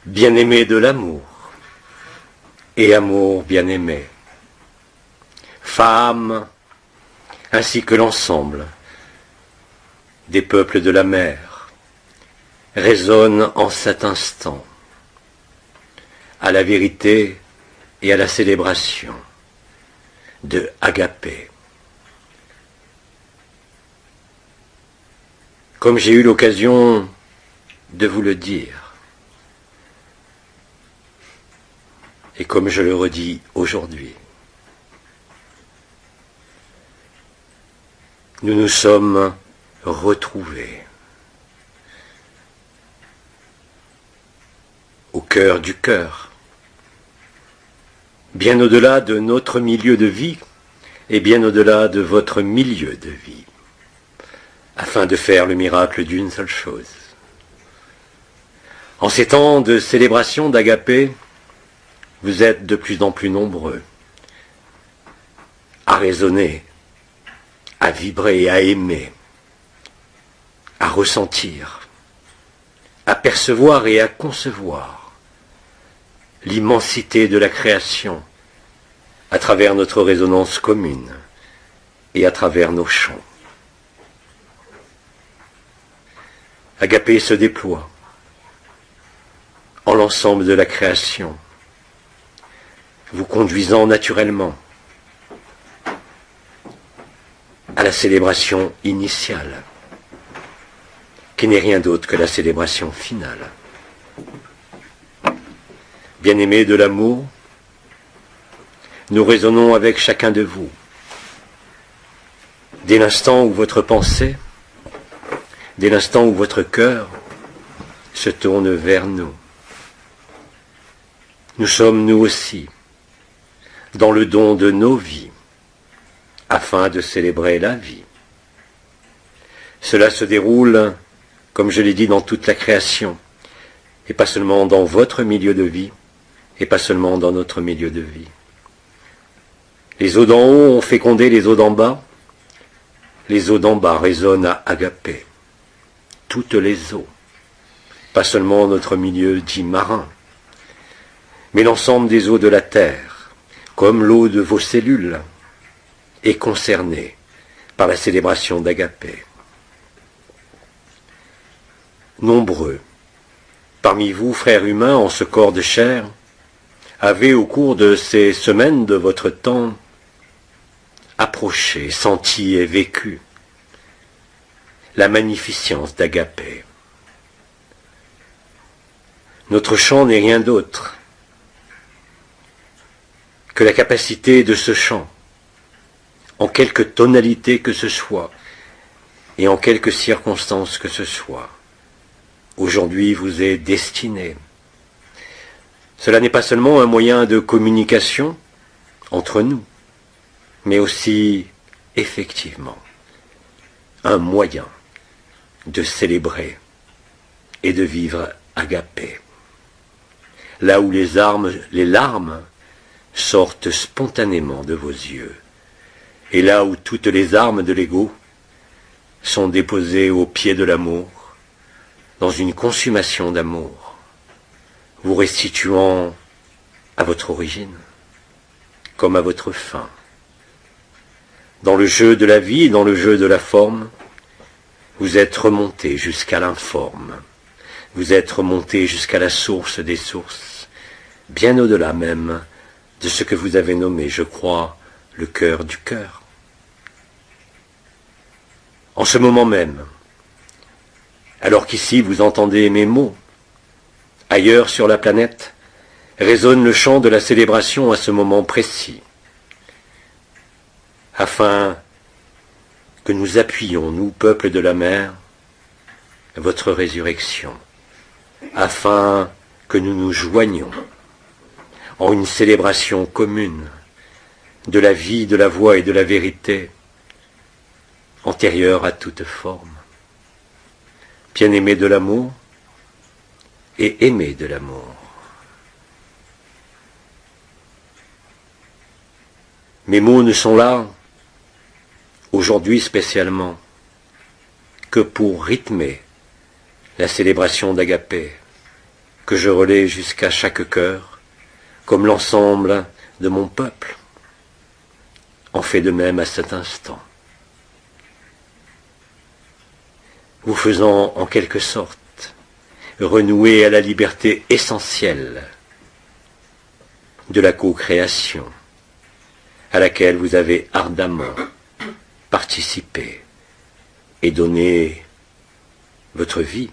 bien-aimé de l'amour et amour bien-aimé, femmes ainsi que l'ensemble des peuples de la mer résonnent en cet instant à la vérité et à la célébration de Agapé. Comme j'ai eu l'occasion de vous le dire, et comme je le redis aujourd'hui, nous nous sommes retrouvés au cœur du cœur, bien au-delà de notre milieu de vie et bien au-delà de votre milieu de vie, afin de faire le miracle d'une seule chose. En ces temps de célébration d'Agapé, vous êtes de plus en plus nombreux à raisonner, à vibrer et à aimer, à ressentir, à percevoir et à concevoir l'immensité de la création à travers notre résonance commune et à travers nos chants. Agapé se déploie en l'ensemble de la création, vous conduisant naturellement à la célébration initiale, qui n'est rien d'autre que la célébration finale. Bien-aimés de l'amour, nous raisonnons avec chacun de vous. Dès l'instant où votre pensée, dès l'instant où votre cœur se tourne vers nous, nous sommes nous aussi dans le don de nos vies, afin de célébrer la vie. Cela se déroule, comme je l'ai dit, dans toute la création, et pas seulement dans votre milieu de vie, et pas seulement dans notre milieu de vie. Les eaux d'en haut ont fécondé les eaux d'en bas, les eaux d'en bas résonnent à Agapé. Toutes les eaux, pas seulement notre milieu dit marin, mais l'ensemble des eaux de la terre, comme l'eau de vos cellules, est concernée par la célébration d'Agapé. Nombreux, parmi vous, frères humains, en ce corps de chair, avez au cours de ces semaines de votre temps approché, senti et vécu la magnificence d'Agapé. Notre chant n'est rien d'autre que la capacité de ce chant, en quelque tonalité que ce soit, et en quelque circonstance que ce soit, aujourd'hui vous est destiné. Cela n'est pas seulement un moyen de communication entre nous, mais aussi, effectivement, un moyen de célébrer et de vivre Agapé. Là où les larmes sortent spontanément de vos yeux, et là où toutes les armes de l'ego sont déposées au pied de l'amour, dans une consommation d'amour, vous restituant à votre origine, comme à votre fin. Dans le jeu de la vie et dans le jeu de la forme, vous êtes remonté jusqu'à l'informe, vous êtes remonté jusqu'à la source des sources, bien au-delà même de ce que vous avez nommé, je crois, le cœur du cœur. En ce moment même, alors qu'ici vous entendez mes mots, ailleurs sur la planète, résonne le chant de la célébration à ce moment précis, afin que nous appuyions, nous, peuple de la mer, votre résurrection, afin que nous nous joignions en une célébration commune de la vie, de la voix et de la vérité, antérieure à toute forme. Bien-aimés de l'amour et aimés de l'amour. Mes mots ne sont là, aujourd'hui spécialement, que pour rythmer la célébration d'Agapé, que je relais jusqu'à chaque cœur, comme l'ensemble de mon peuple en fait de même à cet instant, vous faisant en quelque sorte renouer à la liberté essentielle de la co-création à laquelle vous avez ardemment participé et donné votre vie.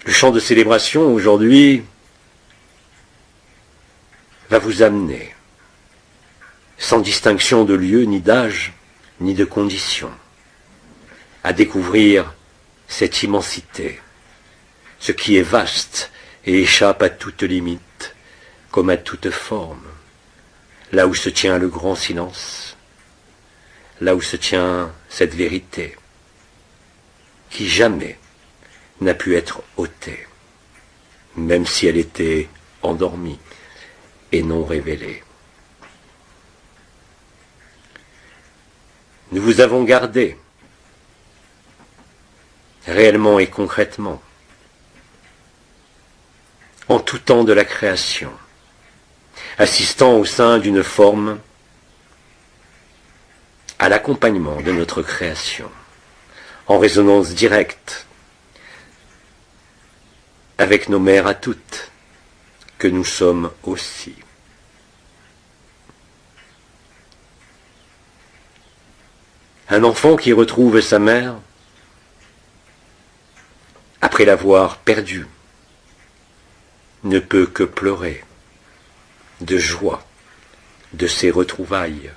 Le chant de célébration aujourd'hui va vous amener, sans distinction de lieu, ni d'âge, ni de condition, à découvrir cette immensité, ce qui est vaste et échappe à toute limite, comme à toute forme, là où se tient le grand silence, là où se tient cette vérité, qui jamais n'a pu être ôtée, même si elle était endormie et non révélée. Nous vous avons gardé, réellement et concrètement, en tout temps de la création, assistant au sein d'une forme à l'accompagnement de notre création, en résonance directe avec nos mères à toutes, que nous sommes aussi. Un enfant qui retrouve sa mère, après l'avoir perdue, ne peut que pleurer de joie de ces retrouvailles,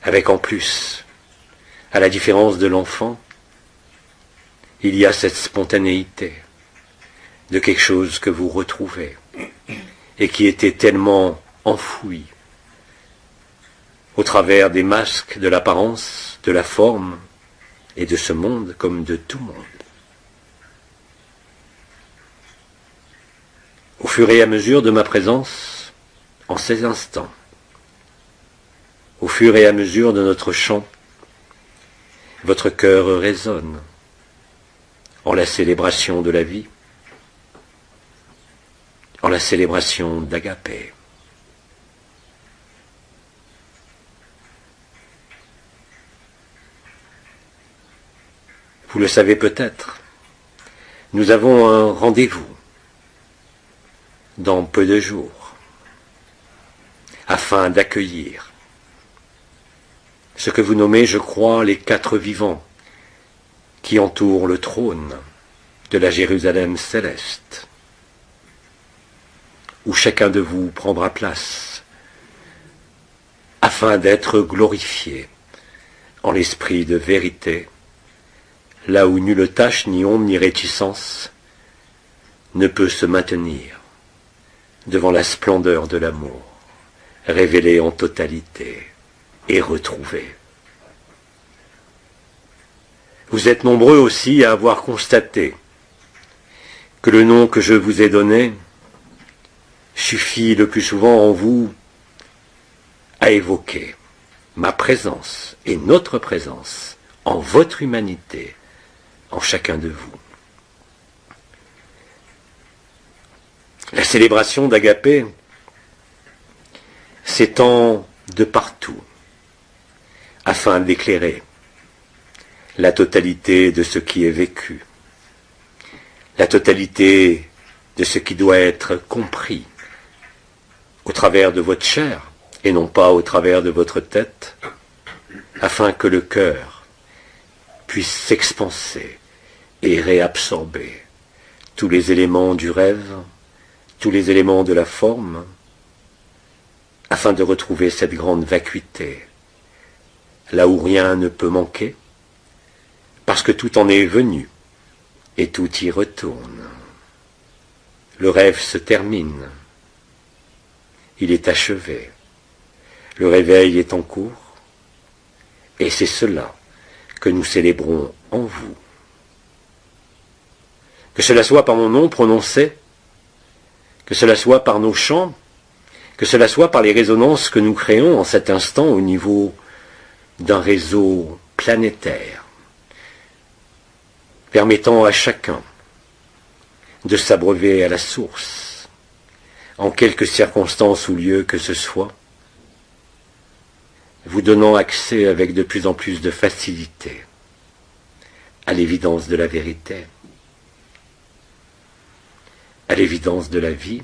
avec en plus, à la différence de l'enfant, il y a cette spontanéité de quelque chose que vous retrouvez et qui était tellement enfoui au travers des masques de l'apparence, de la forme et de ce monde comme de tout monde. Au fur et à mesure de ma présence en ces instants, au fur et à mesure de notre chant, votre cœur résonne en la célébration de la vie, en la célébration d'Agapé. Vous le savez peut-être, nous avons un rendez-vous dans peu de jours, afin d'accueillir ce que vous nommez, je crois, les 4 vivants qui entourent le trône de la Jérusalem céleste, où chacun de vous prendra place, afin d'être glorifié en l'esprit de vérité, là où nulle tache, ni ombre, ni réticence ne peut se maintenir devant la splendeur de l'amour, révélé en totalité et retrouvé. Vous êtes nombreux aussi à avoir constaté que le nom que je vous ai donné suffit le plus souvent en vous à évoquer ma présence et notre présence en votre humanité, en chacun de vous. La célébration d'Agapé s'étend de partout afin d'éclairer la totalité de ce qui est vécu, la totalité de ce qui doit être compris au travers de votre chair et non pas au travers de votre tête, afin que le cœur puisse s'expanser et réabsorber tous les éléments du rêve, tous les éléments de la forme, afin de retrouver cette grande vacuité, là où rien ne peut manquer, parce que tout en est venu et tout y retourne. Le rêve se termine, il est achevé, le réveil est en cours, et c'est cela que nous célébrons en vous. Que cela soit par mon nom prononcé, que cela soit par nos chants, que cela soit par les résonances que nous créons en cet instant au niveau d'un réseau planétaire, permettant à chacun de s'abreuver à la source, en quelque circonstance ou lieu que ce soit, vous donnant accès avec de plus en plus de facilité à l'évidence de la vérité, à l'évidence de la vie,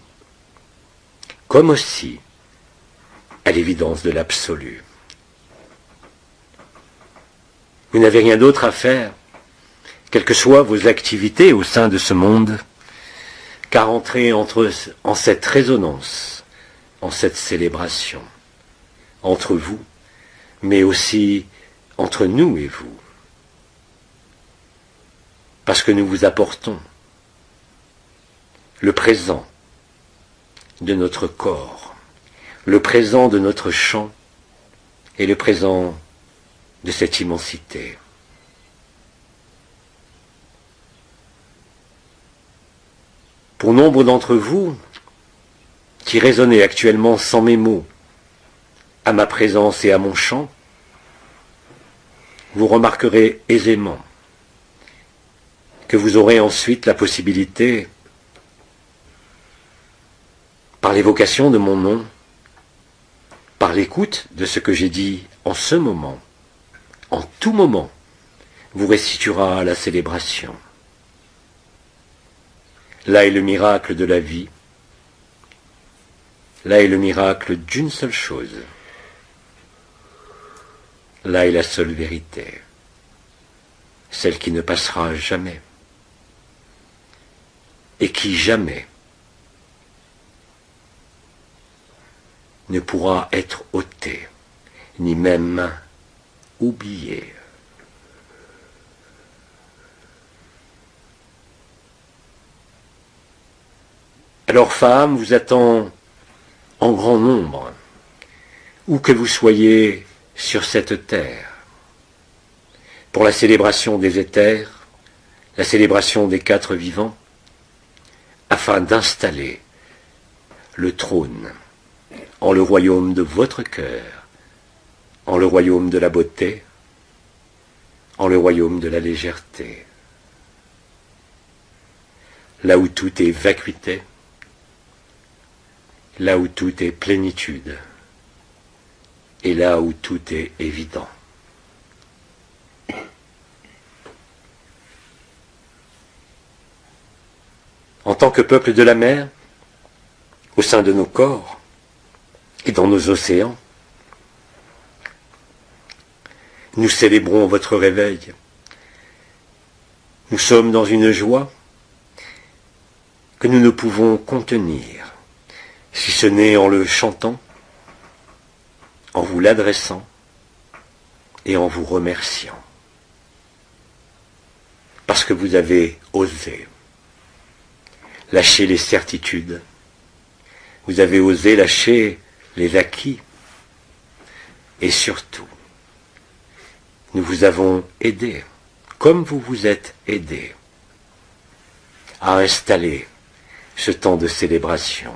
comme aussi à l'évidence de l'absolu. Vous n'avez rien d'autre à faire, quelles que soient vos activités au sein de ce monde, qu'à rentrer en cette résonance, en cette célébration, entre vous, mais aussi entre nous et vous. Parce que nous vous apportons le présent de notre corps, le présent de notre chant et le présent de cette immensité. Pour nombre d'entre vous, qui raisonnez actuellement sans mes mots, à ma présence et à mon chant, vous remarquerez aisément que vous aurez ensuite la possibilité, par l'évocation de mon nom, par l'écoute de ce que j'ai dit en ce moment, en tout moment, vous restituera la célébration. Là est le miracle de la vie. Là est le miracle d'une seule chose. Là est la seule vérité, celle qui ne passera jamais, et qui jamais ne pourra être ôtée, ni même oubliée. Alors femme vous attend en grand nombre, où que vous soyez sur cette terre, pour la célébration des éthers, la célébration des quatre vivants, afin d'installer le trône en le royaume de votre cœur, en le royaume de la beauté, en le royaume de la légèreté, là où tout est vacuité, là où tout est plénitude, et là où tout est évident. En tant que peuple de la mer, au sein de nos corps et dans nos océans, nous célébrons votre réveil. Nous sommes dans une joie que nous ne pouvons contenir, si ce n'est en le chantant, en vous l'adressant et en vous remerciant. Parce que vous avez osé lâcher les certitudes, vous avez osé lâcher les acquis, et surtout, nous vous avons aidé, comme vous vous êtes aidé, à installer ce temps de célébration,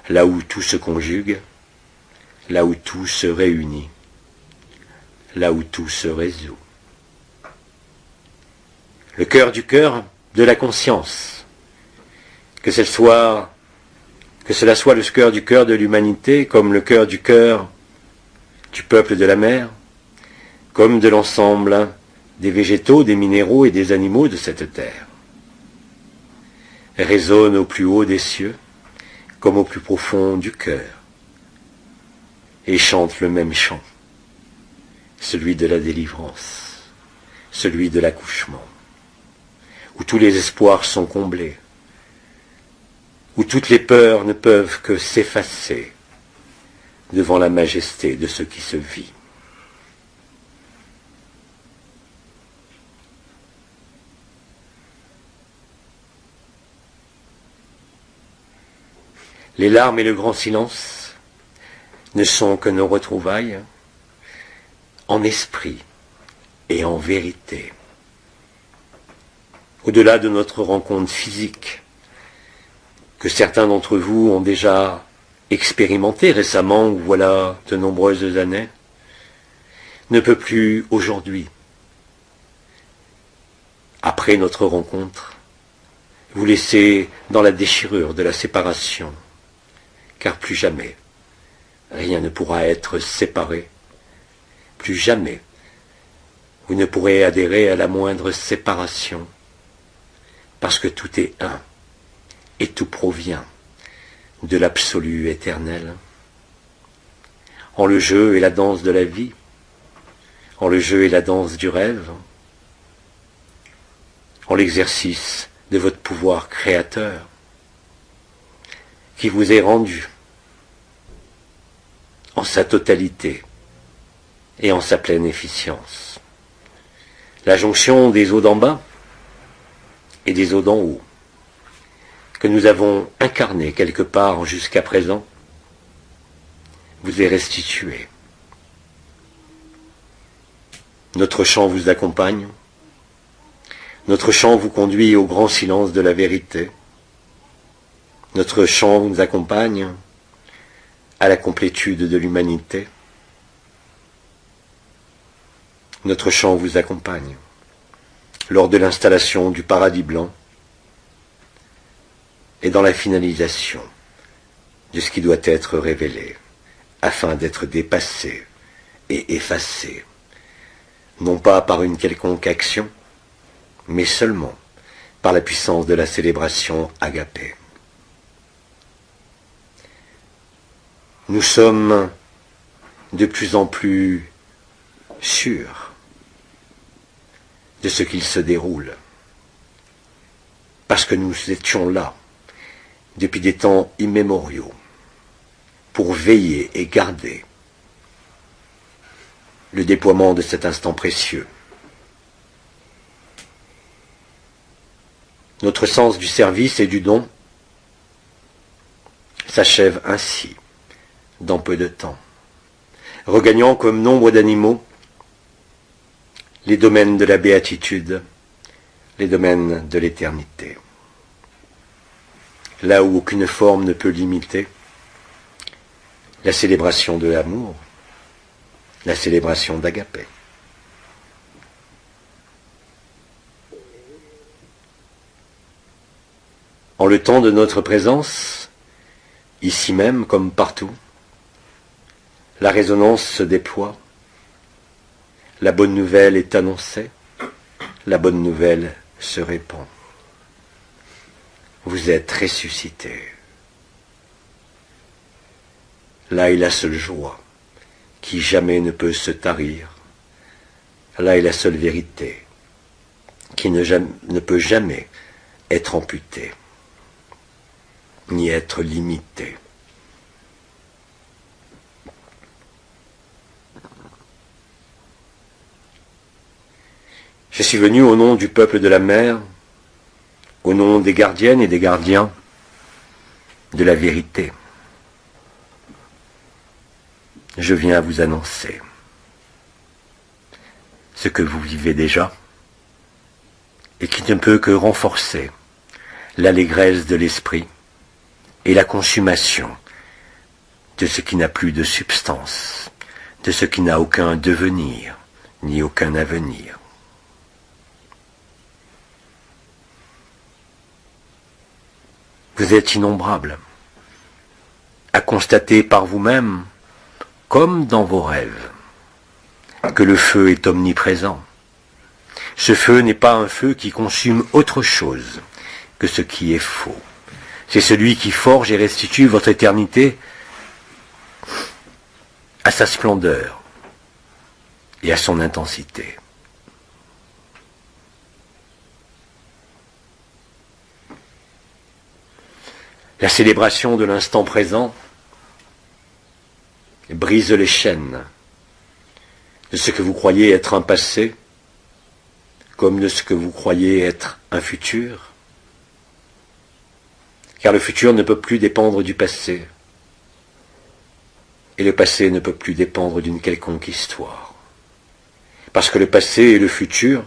là où tout se conjugue, là où tout se réunit, là où tout se résout. Le cœur du cœur de la conscience, que cela soit le cœur du cœur de l'humanité, comme le cœur du peuple de la mer, comme de l'ensemble des végétaux, des minéraux et des animaux de cette terre, résonne au plus haut des cieux, comme au plus profond du cœur, et chante le même chant, celui de la délivrance, celui de l'accouchement, où tous les espoirs sont comblés, où toutes les peurs ne peuvent que s'effacer devant la majesté de ce qui se vit. Les larmes et le grand silence ne sont que nos retrouvailles en esprit et en vérité. Au-delà de notre rencontre physique, que certains d'entre vous ont déjà expérimenté récemment, ou voilà de nombreuses années, ne peut plus aujourd'hui après notre rencontre, vous laissez dans la déchirure de la séparation, car plus jamais rien ne pourra être séparé, plus jamais vous ne pourrez adhérer à la moindre séparation, parce que tout est un, et tout provient de l'absolu éternel. En le jeu et la danse de la vie, en le jeu et la danse du rêve, en l'exercice de votre pouvoir créateur, qui vous est rendu en sa totalité et en sa pleine efficience. La jonction des eaux d'en bas et des eaux d'en haut, que nous avons incarnées quelque part jusqu'à présent, vous est restituée. Notre chant vous accompagne, notre chant vous conduit au grand silence de la vérité, notre chant nous accompagne à la complétude de l'humanité, notre chant vous accompagne lors de l'installation du paradis blanc et dans la finalisation de ce qui doit être révélé, afin d'être dépassé et effacé, non pas par une quelconque action, mais seulement par la puissance de la célébration agapée. Nous sommes de plus en plus sûrs de ce qu'il se déroule, parce que nous étions là depuis des temps immémoriaux pour veiller et garder le déploiement de cet instant précieux. Notre sens du service et du don s'achève ainsi dans peu de temps, regagnant comme nombre d'animaux les domaines de la béatitude, les domaines de l'éternité. Là où aucune forme ne peut limiter la célébration de l'amour, la célébration d'Agapé. En le temps de notre présence, ici même comme partout, la résonance se déploie, la bonne nouvelle est annoncée, la bonne nouvelle se répand. Vous êtes ressuscités. Là est la seule joie qui jamais ne peut se tarir. Là est la seule vérité qui ne peut jamais être amputée, ni être limitée. Je suis venu au nom du peuple de la mer, au nom des gardiennes et des gardiens de la vérité. Je viens vous annoncer ce que vous vivez déjà et qui ne peut que renforcer l'allégresse de l'esprit et la consommation de ce qui n'a plus de substance, de ce qui n'a aucun devenir ni aucun avenir. Vous êtes innombrables à constater par vous-même, comme dans vos rêves, que le feu est omniprésent. Ce feu n'est pas un feu qui consume autre chose que ce qui est faux. C'est celui qui forge et restitue votre éternité à sa splendeur et à son intensité. La célébration de l'instant présent brise les chaînes de ce que vous croyez être un passé, comme de ce que vous croyez être un futur, car le futur ne peut plus dépendre du passé, et le passé ne peut plus dépendre d'une quelconque histoire, parce que le passé et le futur,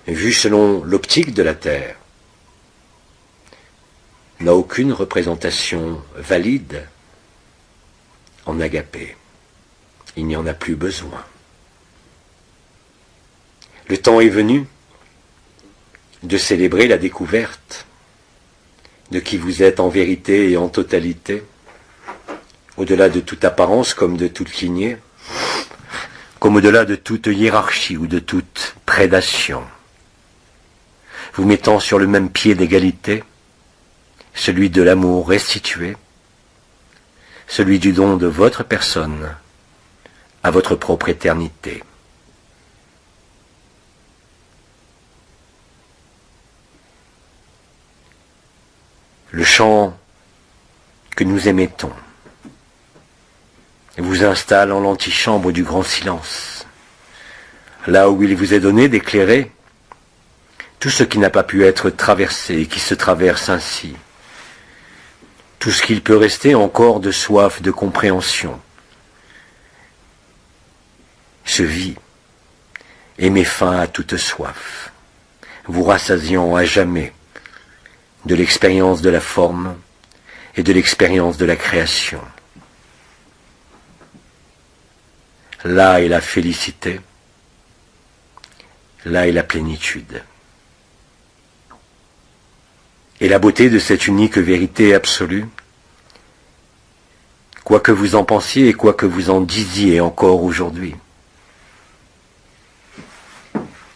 vus selon l'optique de la Terre, n'a aucune représentation valide en agapé. Il n'y en a plus besoin. Le temps est venu de célébrer la découverte de qui vous êtes en vérité et en totalité, au-delà de toute apparence comme de toute lignée, comme au-delà de toute hiérarchie ou de toute prédation, vous mettant sur le même pied d'égalité, celui de l'amour restitué, celui du don de votre personne à votre propre éternité. Le chant que nous émettons vous installe en l'antichambre du grand silence, là où il vous est donné d'éclairer tout ce qui n'a pas pu être traversé et qui se traverse ainsi, tout ce qu'il peut rester encore de soif de compréhension, se vit et met fin à toute soif, vous rassasiant à jamais de l'expérience de la forme et de l'expérience de la création. Là est la félicité, là est la plénitude. Et la beauté de cette unique vérité absolue, quoi que vous en pensiez et quoi que vous en disiez encore aujourd'hui,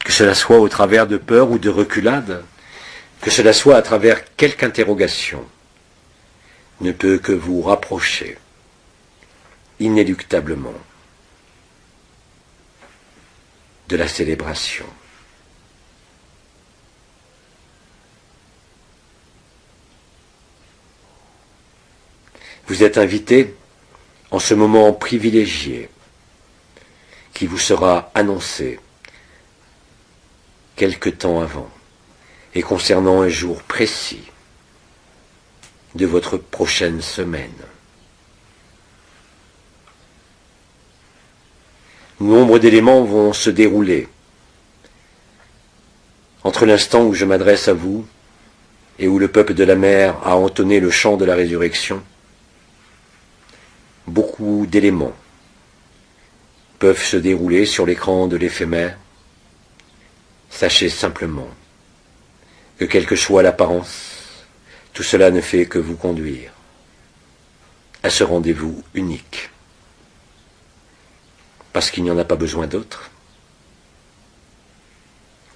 que cela soit au travers de peur ou de reculade, que cela soit à travers quelque interrogation, ne peut que vous rapprocher inéluctablement de la célébration. Vous êtes invité en ce moment privilégié qui vous sera annoncé quelque temps avant et concernant un jour précis de votre prochaine semaine. Nombre d'éléments vont se dérouler entre l'instant où je m'adresse à vous et où le peuple de la mer a entonné le chant de la résurrection. Beaucoup d'éléments peuvent se dérouler sur l'écran de l'éphémère. Sachez simplement que quelle que soit l'apparence, tout cela ne fait que vous conduire à ce rendez-vous unique. Parce qu'il n'y en a pas besoin d'autre,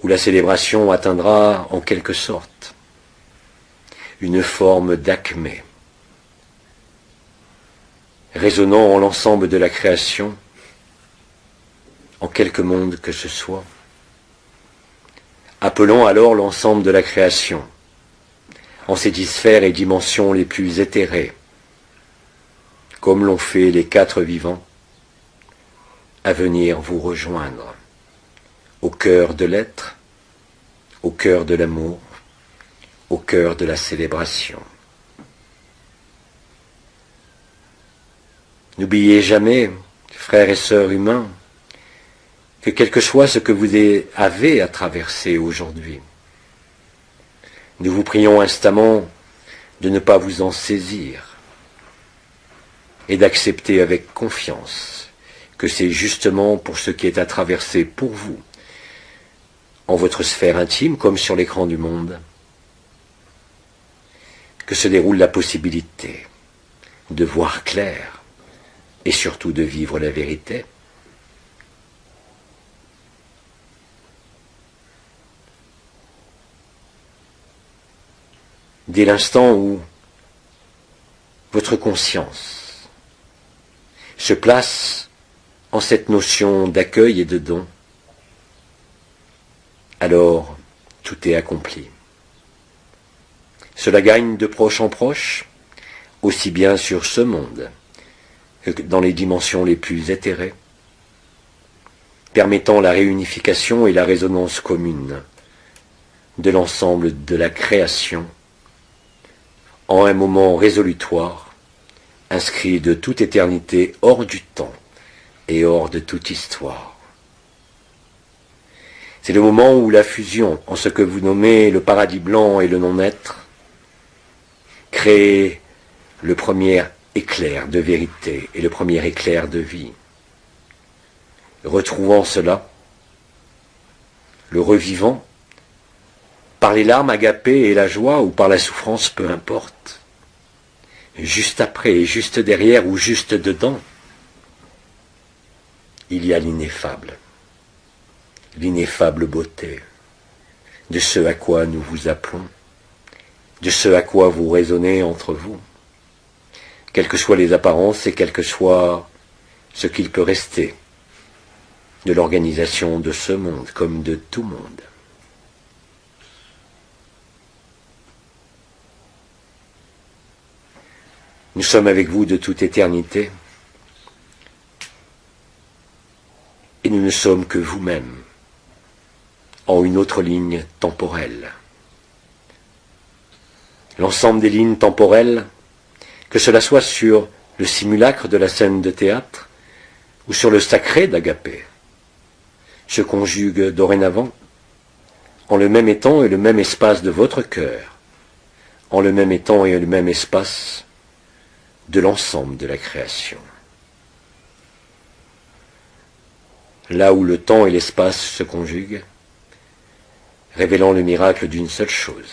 où la célébration atteindra en quelque sorte une forme d'acmé, résonnant en l'ensemble de la création, en quelque monde que ce soit. Appelons alors l'ensemble de la création, en ses sphères et dimensions les plus éthérées, comme l'ont fait les quatre vivants, à venir vous rejoindre au cœur de l'être, au cœur de l'amour, au cœur de la célébration. N'oubliez jamais, frères et sœurs humains, que quel que soit ce que vous avez à traverser aujourd'hui, nous vous prions instamment de ne pas vous en saisir et d'accepter avec confiance que c'est justement pour ce qui est à traverser pour vous, en votre sphère intime comme sur l'écran du monde, que se déroule la possibilité de voir clair et surtout de vivre la vérité. Dès l'instant où votre conscience se place en cette notion d'accueil et de don, alors tout est accompli. Cela gagne de proche en proche, aussi bien sur ce monde que dans les dimensions les plus éthérées, permettant la réunification et la résonance commune de l'ensemble de la création en un moment résolutoire, inscrit de toute éternité hors du temps et hors de toute histoire. C'est le moment où la fusion, en ce que vous nommez le paradis blanc et le non-être, crée le premier éclair de vérité et le premier éclair de vie. Retrouvant cela, le revivant, par les larmes agapées et la joie, ou par la souffrance, peu importe. Juste après, juste derrière ou juste dedans, il y a l'ineffable beauté de ce à quoi nous vous appelons, de ce à quoi vous raisonnez entre vous, quelles que soient les apparences et quel que soit ce qu'il peut rester de l'organisation de ce monde comme de tout monde. Nous sommes avec vous de toute éternité et nous ne sommes que vous-même en une autre ligne temporelle. L'ensemble des lignes temporelles, que cela soit sur le simulacre de la scène de théâtre ou sur le sacré d'Agapé, se conjuguent dorénavant en le même étang et le même espace de votre cœur, en le même étang et le même espace de l'ensemble de la création. Là où le temps et l'espace se conjuguent, révélant le miracle d'une seule chose.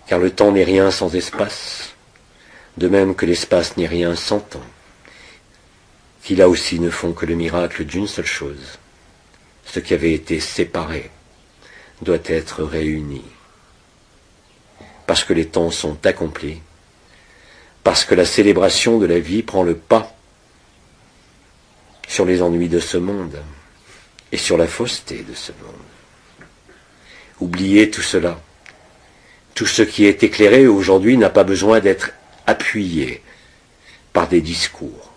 Car le temps n'est rien sans espace, de même que l'espace n'est rien sans temps, qui là aussi ne font que le miracle d'une seule chose. Ce qui avait été séparé doit être réuni. Parce que les temps sont accomplis, parce que la célébration de la vie prend le pas sur les ennuis de ce monde et sur la fausseté de ce monde. Oubliez tout cela. Tout ce qui est éclairé aujourd'hui n'a pas besoin d'être appuyé par des discours,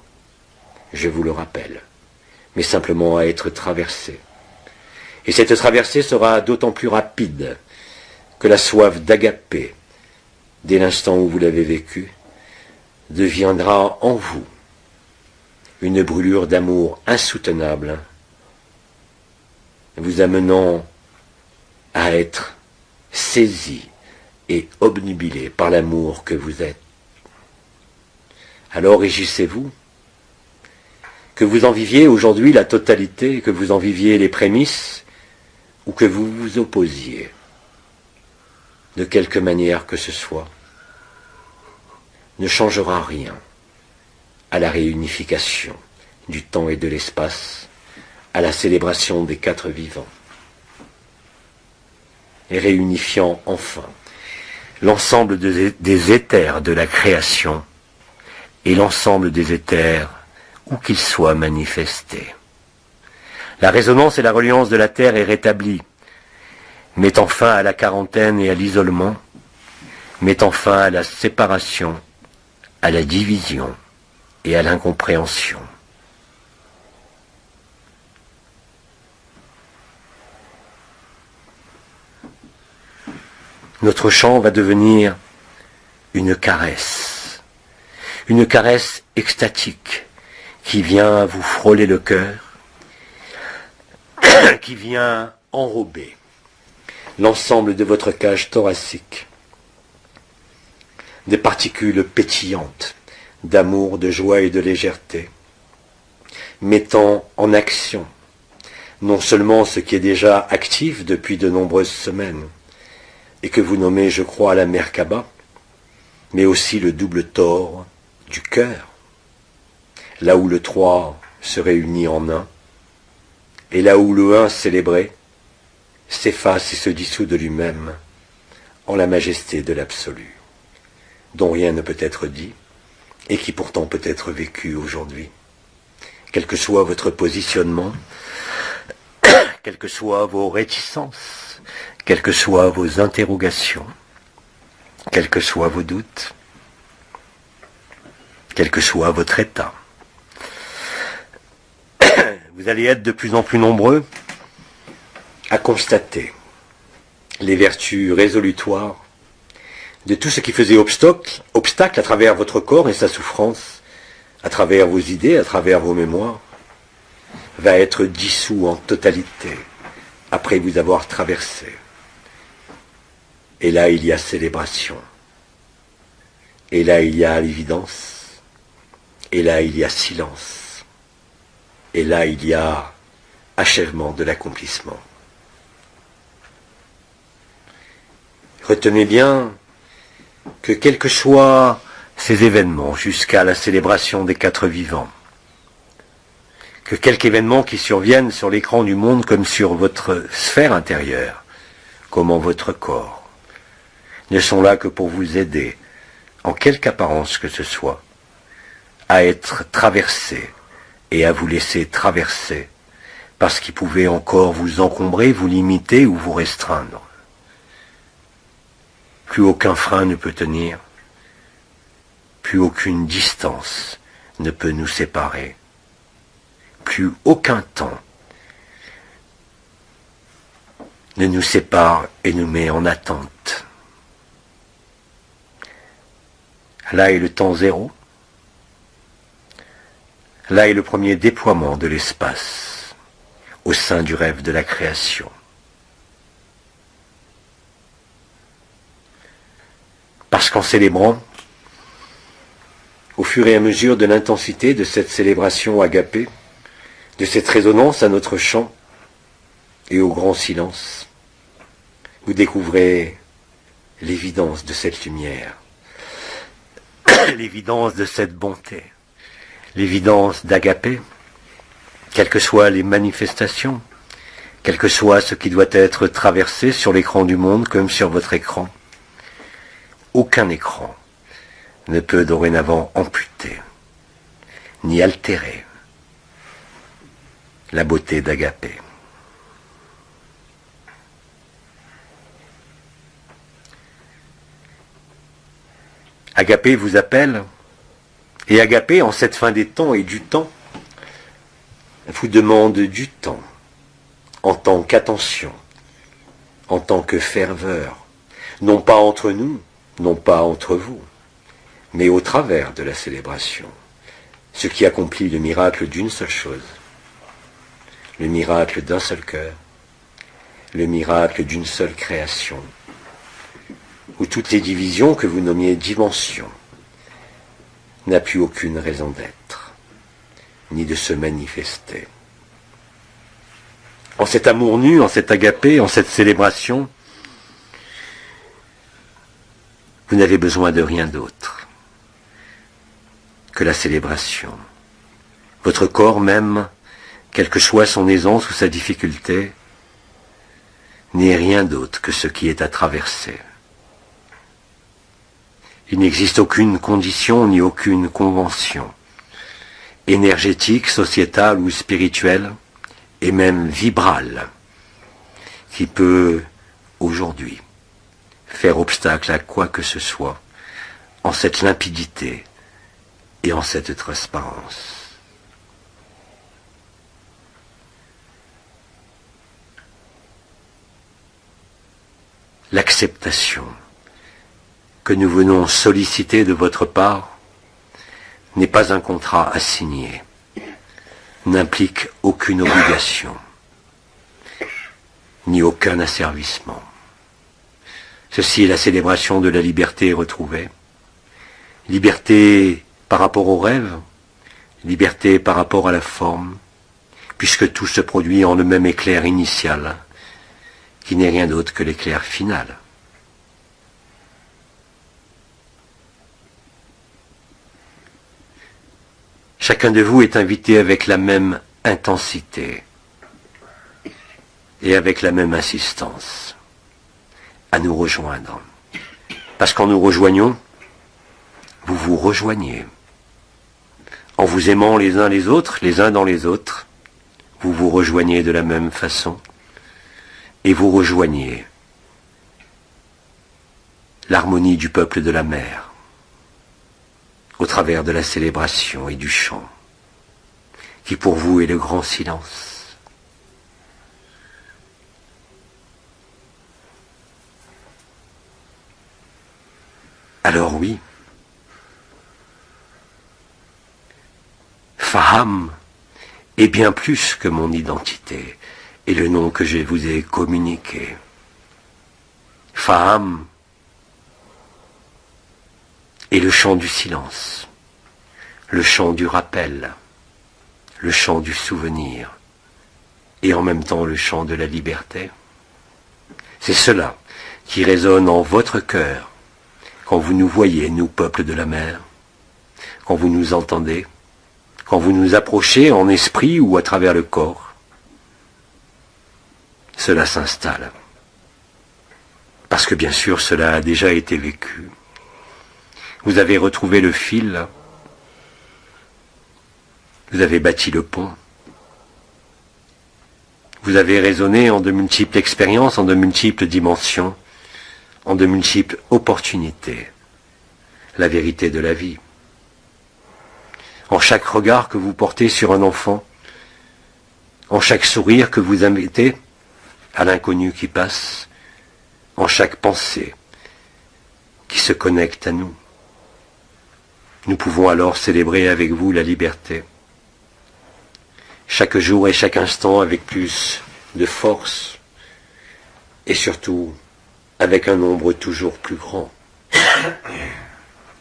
je vous le rappelle, mais simplement à être traversé. Et cette traversée sera d'autant plus rapide que la soif d'Agapé, dès l'instant où vous l'avez vécue, deviendra en vous une brûlure d'amour insoutenable, vous amenant à être saisi et obnubilé par l'amour que vous êtes. Alors régissez-vous, que vous en viviez aujourd'hui la totalité, que vous en viviez les prémices, ou que vous vous opposiez, de quelque manière que ce soit, ne changera rien à la réunification du temps et de l'espace, à la célébration des quatre vivants, et réunifiant enfin l'ensemble des éthers de la création et l'ensemble des éthers où qu'ils soient manifestés. La résonance et la reliance de la Terre est rétablie, mettant fin à la quarantaine et à l'isolement, mettant fin à la séparation, à la division et à l'incompréhension. Notre chant va devenir une caresse extatique qui vient vous frôler le cœur, qui vient enrober l'ensemble de votre cage thoracique, des particules pétillantes d'amour, de joie et de légèreté, mettant en action non seulement ce qui est déjà actif depuis de nombreuses semaines, et que vous nommez, je crois, la Merkaba, mais aussi le double tore du cœur, là où le 3 se réunit en un, et là où le 1 célébré s'efface et se dissout de lui-même en la majesté de l'absolu, dont rien ne peut être dit, et qui pourtant peut être vécu aujourd'hui. Quel que soit votre positionnement, quelles que soient vos réticences, quelles que soient vos interrogations, quels que soient vos doutes, quel que soit votre état, vous allez être de plus en plus nombreux à constater les vertus résolutoires de tout ce qui faisait obstacle à travers votre corps et sa souffrance, à travers vos idées, à travers vos mémoires, va être dissous en totalité après vous avoir traversé. Et là, il y a célébration. Et là, il y a l'évidence. Et là, il y a silence. Et là, il y a achèvement de l'accomplissement. Retenez bien que quels que soient ces événements jusqu'à la célébration des 4 vivants, que quelque événement qui survienne sur l'écran du monde comme sur votre sphère intérieure, comme en votre corps, ne sont là que pour vous aider, en quelque apparence que ce soit, à être traversés et à vous laisser traverser, parce qu'ils pouvaient encore vous encombrer, vous limiter ou vous restreindre. Plus aucun frein ne peut tenir, plus aucune distance ne peut nous séparer, plus aucun temps ne nous sépare et nous met en attente. Là est le temps zéro, là est le premier déploiement de l'espace au sein du rêve de la création. Parce qu'en célébrant, au fur et à mesure de l'intensité de cette célébration agapée, de cette résonance à notre chant et au grand silence, vous découvrez l'évidence de cette lumière, l'évidence de cette bonté, l'évidence d'agapé, quelles que soient les manifestations, quel que soit ce qui doit être traversé sur l'écran du monde comme sur votre écran. Aucun écran ne peut dorénavant amputer, ni altérer la beauté d'agapé. Agapé vous appelle, et Agapé, en cette fin des temps et du temps, vous demande du temps, en tant qu'attention, en tant que ferveur, non pas entre nous, non pas entre vous, mais au travers de la célébration, ce qui accomplit le miracle d'une seule chose, le miracle d'un seul cœur, le miracle d'une seule création, où toutes les divisions que vous nommiez dimensions n'a plus aucune raison d'être, ni de se manifester. En cet amour nu, en cet agapé, en cette célébration, vous n'avez besoin de rien d'autre que la célébration. Votre corps même, quelle que soit son aisance ou sa difficulté, n'est rien d'autre que ce qui est à traverser. Il n'existe aucune condition ni aucune convention, énergétique, sociétale ou spirituelle, et même vibrale, qui peut, aujourd'hui, faire obstacle à quoi que ce soit, en cette limpidité et en cette transparence. L'acceptation que nous venons solliciter de votre part n'est pas un contrat à signer, n'implique aucune obligation, ni aucun asservissement. Ceci est la célébration de la liberté retrouvée, liberté par rapport au rêve, liberté par rapport à la forme, puisque tout se produit en le même éclair initial, qui n'est rien d'autre que l'éclair final. Chacun de vous est invité avec la même intensité et avec la même insistance à nous rejoindre. Parce qu'en nous rejoignons, vous vous rejoignez. En vous aimant les uns les autres, les uns dans les autres, vous vous rejoignez de la même façon et vous rejoignez l'harmonie du peuple de la mer au travers de la célébration et du chant, qui pour vous est le grand silence. Alors oui, Faham est bien plus que mon identité et le nom que je vous ai communiqué. Faham est le chant du silence, le chant du rappel, le chant du souvenir, et en même temps le chant de la liberté. C'est cela qui résonne en votre cœur quand vous nous voyez, nous, peuple de la mer, quand vous nous entendez, quand vous nous approchez en esprit ou à travers le corps. Cela s'installe. Parce que bien sûr, cela a déjà été vécu. Vous avez retrouvé le fil, vous avez bâti le pont, vous avez raisonné en de multiples expériences, en de multiples dimensions, en de multiples opportunités, la vérité de la vie. En chaque regard que vous portez sur un enfant, en chaque sourire que vous mettez à l'inconnu qui passe, en chaque pensée qui se connecte à nous. Nous pouvons alors célébrer avec vous la liberté. Chaque jour et chaque instant avec plus de force et surtout avec un nombre toujours plus grand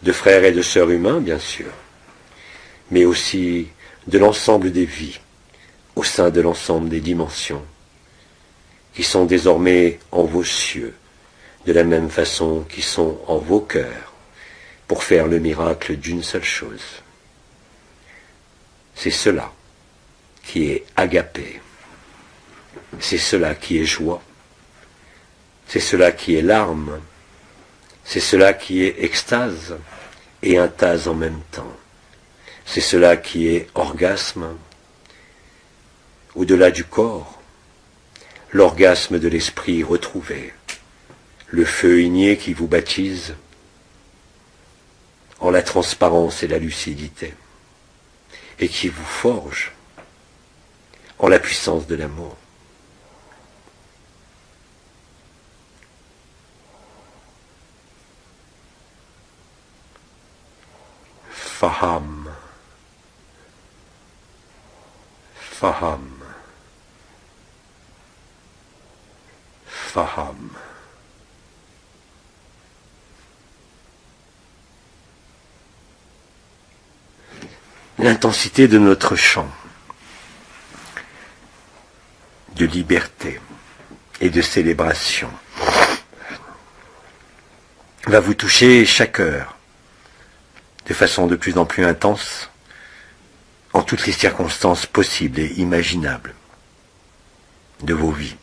de frères et de sœurs humains, bien sûr, mais aussi de l'ensemble des vies au sein de l'ensemble des dimensions qui sont désormais en vos cieux, de la même façon qu'ils sont en vos cœurs, pour faire le miracle d'une seule chose. C'est cela qui est agapé, c'est cela qui est joie, c'est cela qui est larme, c'est cela qui est extase et intase en même temps, c'est cela qui est orgasme, au-delà du corps, l'orgasme de l'esprit retrouvé, le feu igné qui vous baptise en la transparence et la lucidité, et qui vous forge en la puissance de l'amour. Faham, Faham, Faham. L'intensité de notre chant de liberté et de célébration va vous toucher chaque heure de façon de plus en plus intense en toutes les circonstances possibles et imaginables de vos vies.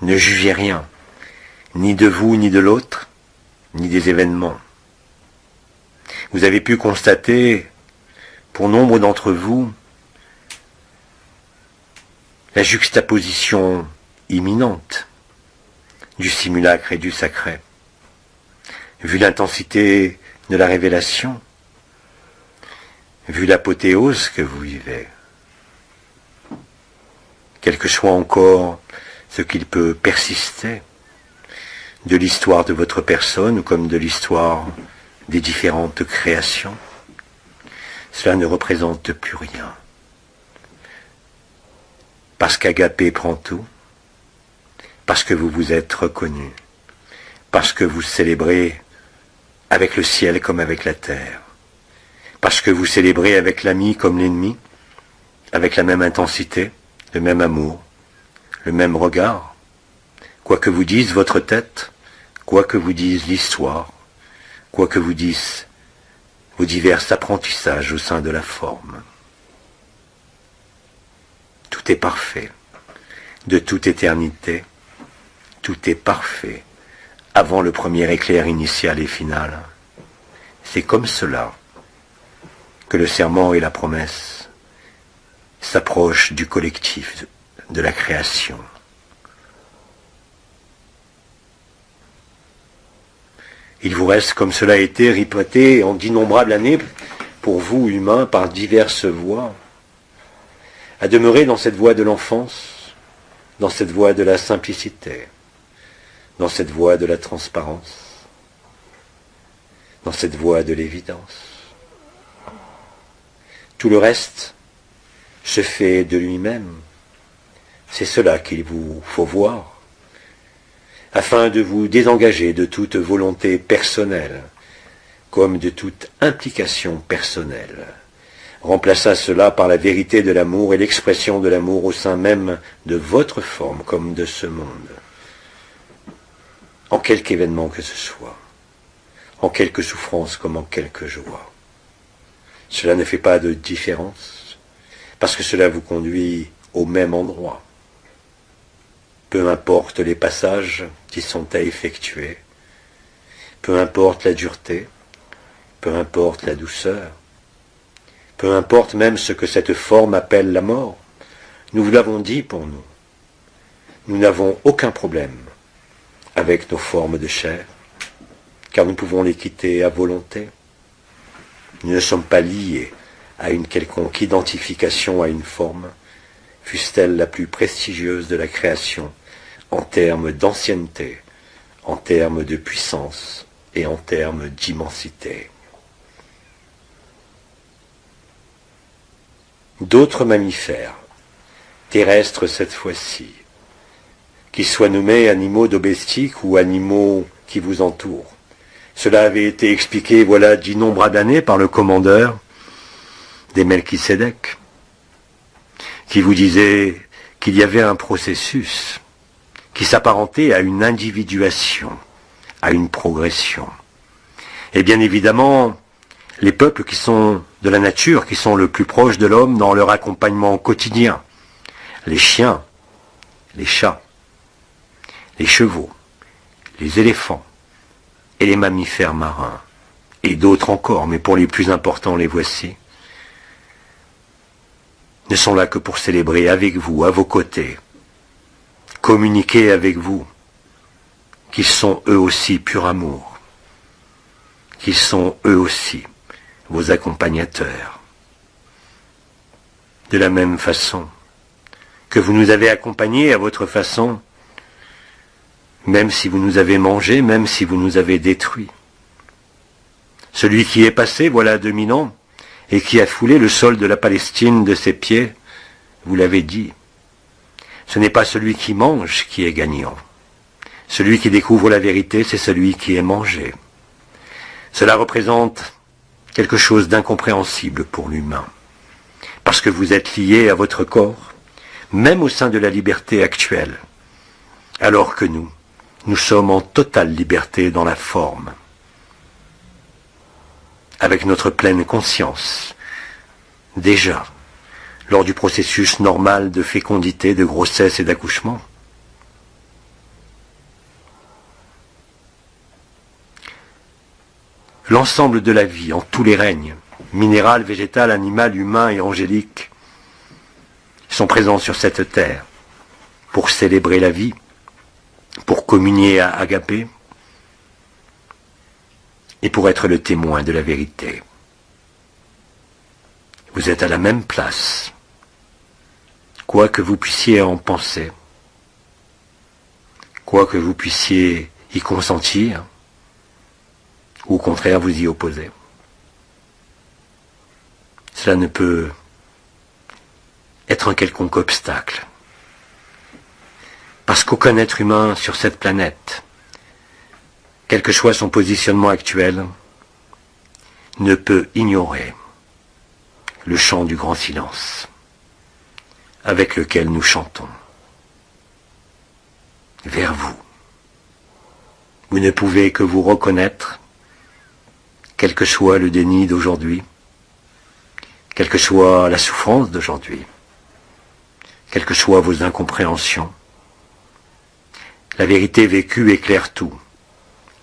Ne jugez rien, ni de vous, ni de l'autre, ni des événements. Vous avez pu constater, pour nombre d'entre vous, la juxtaposition imminente du simulacre et du sacré. Vu l'intensité de la révélation, vu l'apothéose que vous vivez, quel que soit encore ce qu'il peut persister de l'histoire de votre personne ou comme de l'histoire des différentes créations, cela ne représente plus rien. Parce qu'Agapé prend tout, parce que vous vous êtes reconnu, parce que vous célébrez avec le ciel comme avec la terre, parce que vous célébrez avec l'ami comme l'ennemi, avec la même intensité, le même amour, le même regard, quoi que vous dise votre tête, quoi que vous dise l'histoire, quoi que vous disent vos divers apprentissages au sein de la forme. Tout est parfait, de toute éternité, tout est parfait, avant le premier éclair initial et final. C'est comme cela que le serment et la promesse s'approchent du collectif de la création. Il vous reste, comme cela a été répété en d'innombrables années, pour vous, humains, par diverses voies, à demeurer dans cette voie de l'enfance, dans cette voie de la simplicité, dans cette voie de la transparence, dans cette voie de l'évidence. Tout le reste se fait de lui-même. C'est cela qu'il vous faut voir, afin de vous désengager de toute volonté personnelle, comme de toute implication personnelle. Remplaça cela par la vérité de l'amour et l'expression de l'amour au sein même de votre forme comme de ce monde. en quelque événement que ce soit, en quelque souffrance comme en quelque joie. Cela ne fait pas de différence, parce que cela vous conduit au même endroit. Peu importe les passages qui sont à effectuer, peu importe la dureté, peu importe la douceur, peu importe même ce que cette forme appelle la mort, nous vous l'avons dit pour nous. Nous n'avons aucun problème avec nos formes de chair, car nous pouvons les quitter à volonté. Nous ne sommes pas liés à une quelconque identification à une forme, fût-elle la plus prestigieuse de la création, en termes d'ancienneté, en termes de puissance et en termes d'immensité. D'autres mammifères, terrestres cette fois-ci, qu'ils soient nommés animaux domestiques ou animaux qui vous entourent. Cela avait été expliqué voilà d'innombrables années par le commandeur des Melchisédek, qui vous disait qu'il y avait un processus qui s'apparentait à une individuation, à une progression. Et bien évidemment, les peuples qui sont de la nature, qui sont le plus proches de l'homme dans leur accompagnement quotidien, les chiens, les chats, les chevaux, les éléphants et les mammifères marins, et d'autres encore, mais pour les plus importants les voici, ne sont là que pour célébrer avec vous, à vos côtés, communiquer avec vous, qu'ils sont eux aussi pur amour, qu'ils sont eux aussi vos accompagnateurs. De la même façon que vous nous avez accompagnés à votre façon, même si vous nous avez mangés, même si vous nous avez détruits. Celui qui est passé, voilà 2000 ans, et qui a foulé le sol de la Palestine de ses pieds, vous l'avez dit, ce n'est pas celui qui mange qui est gagnant. Celui qui découvre la vérité, c'est celui qui est mangé. Cela représente quelque chose d'incompréhensible pour l'humain, parce que vous êtes lié à votre corps, même au sein de la liberté actuelle, alors que nous sommes en totale liberté dans la forme, avec notre pleine conscience, déjà, lors du processus normal de fécondité, de grossesse et d'accouchement. L'ensemble de la vie, en tous les règnes, minéral, végétal, animal, humain et angélique, sont présents sur cette terre pour célébrer la vie, pour communier à Agapé et pour être le témoin de la vérité. Vous êtes à la même place, quoi que vous puissiez en penser, quoi que vous puissiez y consentir, ou au contraire vous y opposer. Cela ne peut être un quelconque obstacle. Parce qu'aucun être humain sur cette planète, quel que soit son positionnement actuel, ne peut ignorer le chant du grand silence avec lequel nous chantons vers vous. Vous ne pouvez que vous reconnaître, quel que soit le déni d'aujourd'hui, quelle que soit la souffrance d'aujourd'hui, quelles que soient vos incompréhensions. La vérité vécue éclaire tout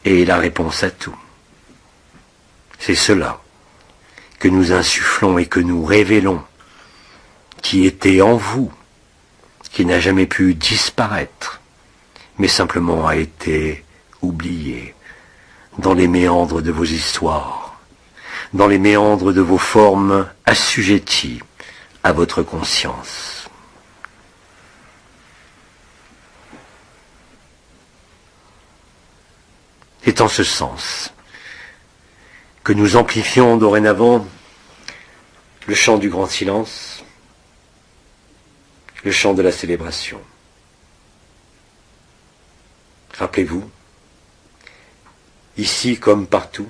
et est la réponse à tout. C'est cela que nous insufflons et que nous révélons, qui était en vous, qui n'a jamais pu disparaître, mais simplement a été oublié dans les méandres de vos histoires, dans les méandres de vos formes assujetties à votre conscience. C'est en ce sens que nous amplifions dorénavant le chant du grand silence, le chant de la célébration. Rappelez-vous, ici comme partout,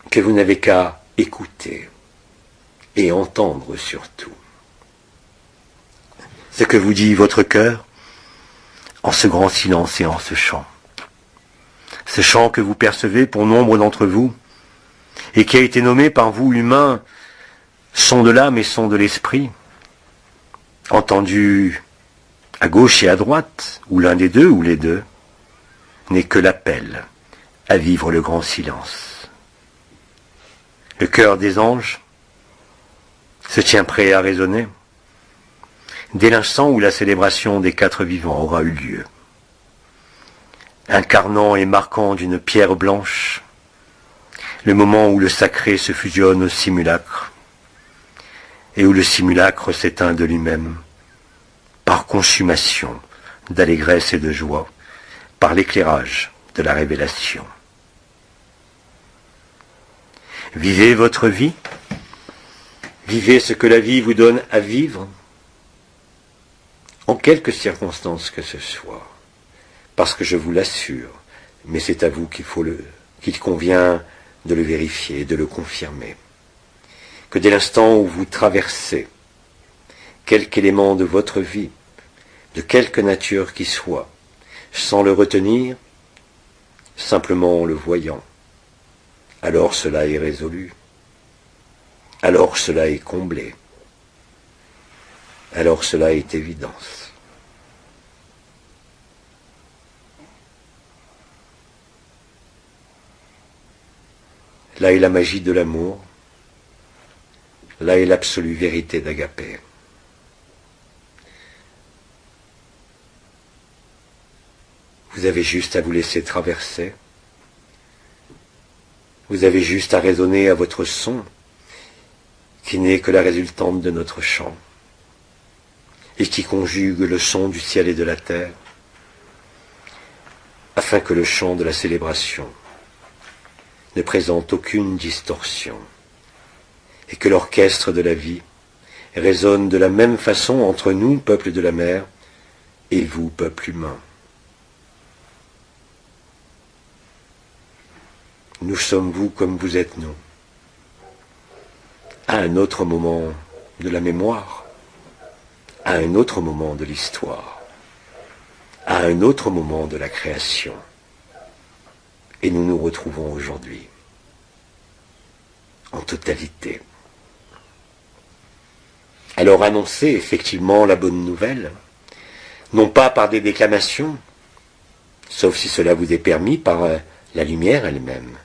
que vous n'avez qu'à écouter et entendre surtout ce que vous dit votre cœur en ce grand silence et en ce chant. Ce chant que vous percevez pour nombre d'entre vous, et qui a été nommé par vous humains son de l'âme et son de l'esprit, entendu à gauche et à droite, ou l'un des deux ou les deux, n'est que l'appel à vivre le grand silence. Le cœur des anges se tient prêt à résonner dès l'instant où la célébration des quatre vivants aura eu lieu. Incarnant et marquant d'une pierre blanche le moment où le sacré se fusionne au simulacre et où le simulacre s'éteint de lui-même par consommation d'allégresse et de joie, par l'éclairage de la révélation. Vivez votre vie, vivez ce que la vie vous donne à vivre, en quelque circonstances que ce soit, parce que je vous l'assure, mais c'est à vous qu'il convient de le vérifier, de le confirmer, que dès l'instant où vous traversez quelque élément de votre vie, de quelque nature qu'il soit, sans le retenir, simplement en le voyant, alors cela est résolu, alors cela est comblé, alors cela est évidence. Là est la magie de l'amour, là est l'absolue vérité d'Agapé. Vous avez juste à vous laisser traverser. Vous avez juste à raisonner à votre son, qui n'est que la résultante de notre chant, et qui conjugue le son du ciel et de la terre, afin que le chant de la célébration ne présente aucune distorsion, et que l'orchestre de la vie résonne de la même façon entre nous, peuple de la mer, et vous, peuple humain. Nous sommes vous comme vous êtes nous, à un autre moment de la mémoire, à un autre moment de l'histoire, à un autre moment de la création. Et nous nous retrouvons aujourd'hui, en totalité. Alors annoncez effectivement la bonne nouvelle, non pas par des déclamations, sauf si cela vous est permis par la lumière elle-même,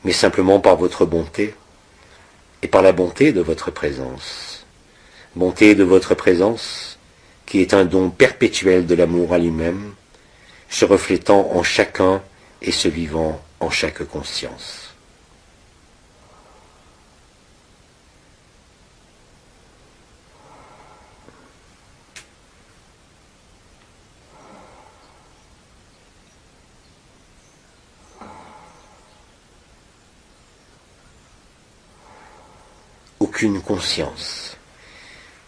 mais simplement par votre bonté et par la bonté de votre présence. Bonté de votre présence qui est un don perpétuel de l'amour à lui-même, se reflétant en chacun et se vivant en chaque conscience. Aucune conscience,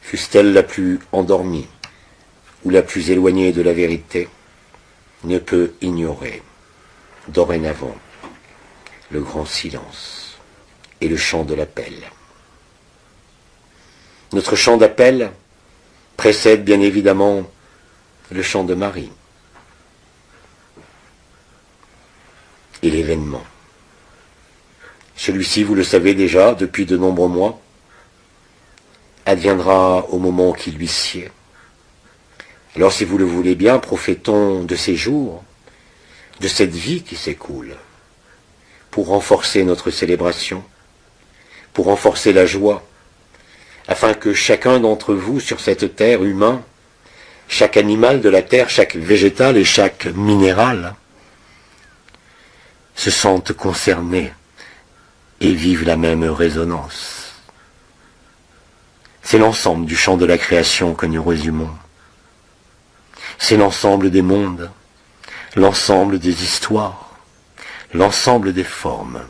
fût-elle la plus endormie ou la plus éloignée de la vérité, ne peut ignorer, dorénavant, le grand silence et le chant de l'appel. Notre chant d'appel précède bien évidemment le chant de Marie et l'événement. Celui-ci, vous le savez déjà depuis de nombreux mois, adviendra au moment qui lui sied. Alors si vous le voulez bien, profitons de ces jours, de cette vie qui s'écoule, pour renforcer notre célébration, pour renforcer la joie, afin que chacun d'entre vous sur cette terre humain, chaque animal de la terre, chaque végétal et chaque minéral, se sente concerné et vive la même résonance. C'est l'ensemble du champ de la création que nous résumons. C'est l'ensemble des mondes, l'ensemble des histoires, l'ensemble des formes.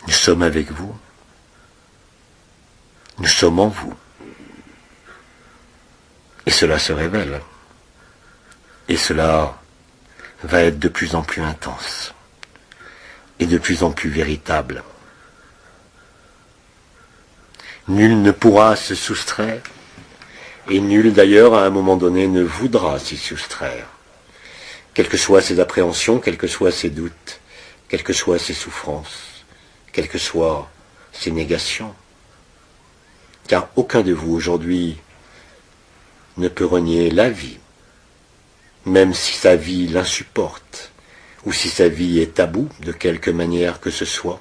Nous sommes avec vous. Nous sommes en vous. Et cela se révèle. Et cela va être de plus en plus intense et de plus en plus véritable. Nul ne pourra se soustraire, et nul d'ailleurs à un moment donné ne voudra s'y soustraire. Quelles que soient ses appréhensions, quels que soient ses doutes, quelles que soient ses souffrances, quelles que soient ses négations. Car aucun de vous aujourd'hui ne peut renier la vie, même si sa vie l'insupporte, ou si sa vie est taboue de quelque manière que ce soit.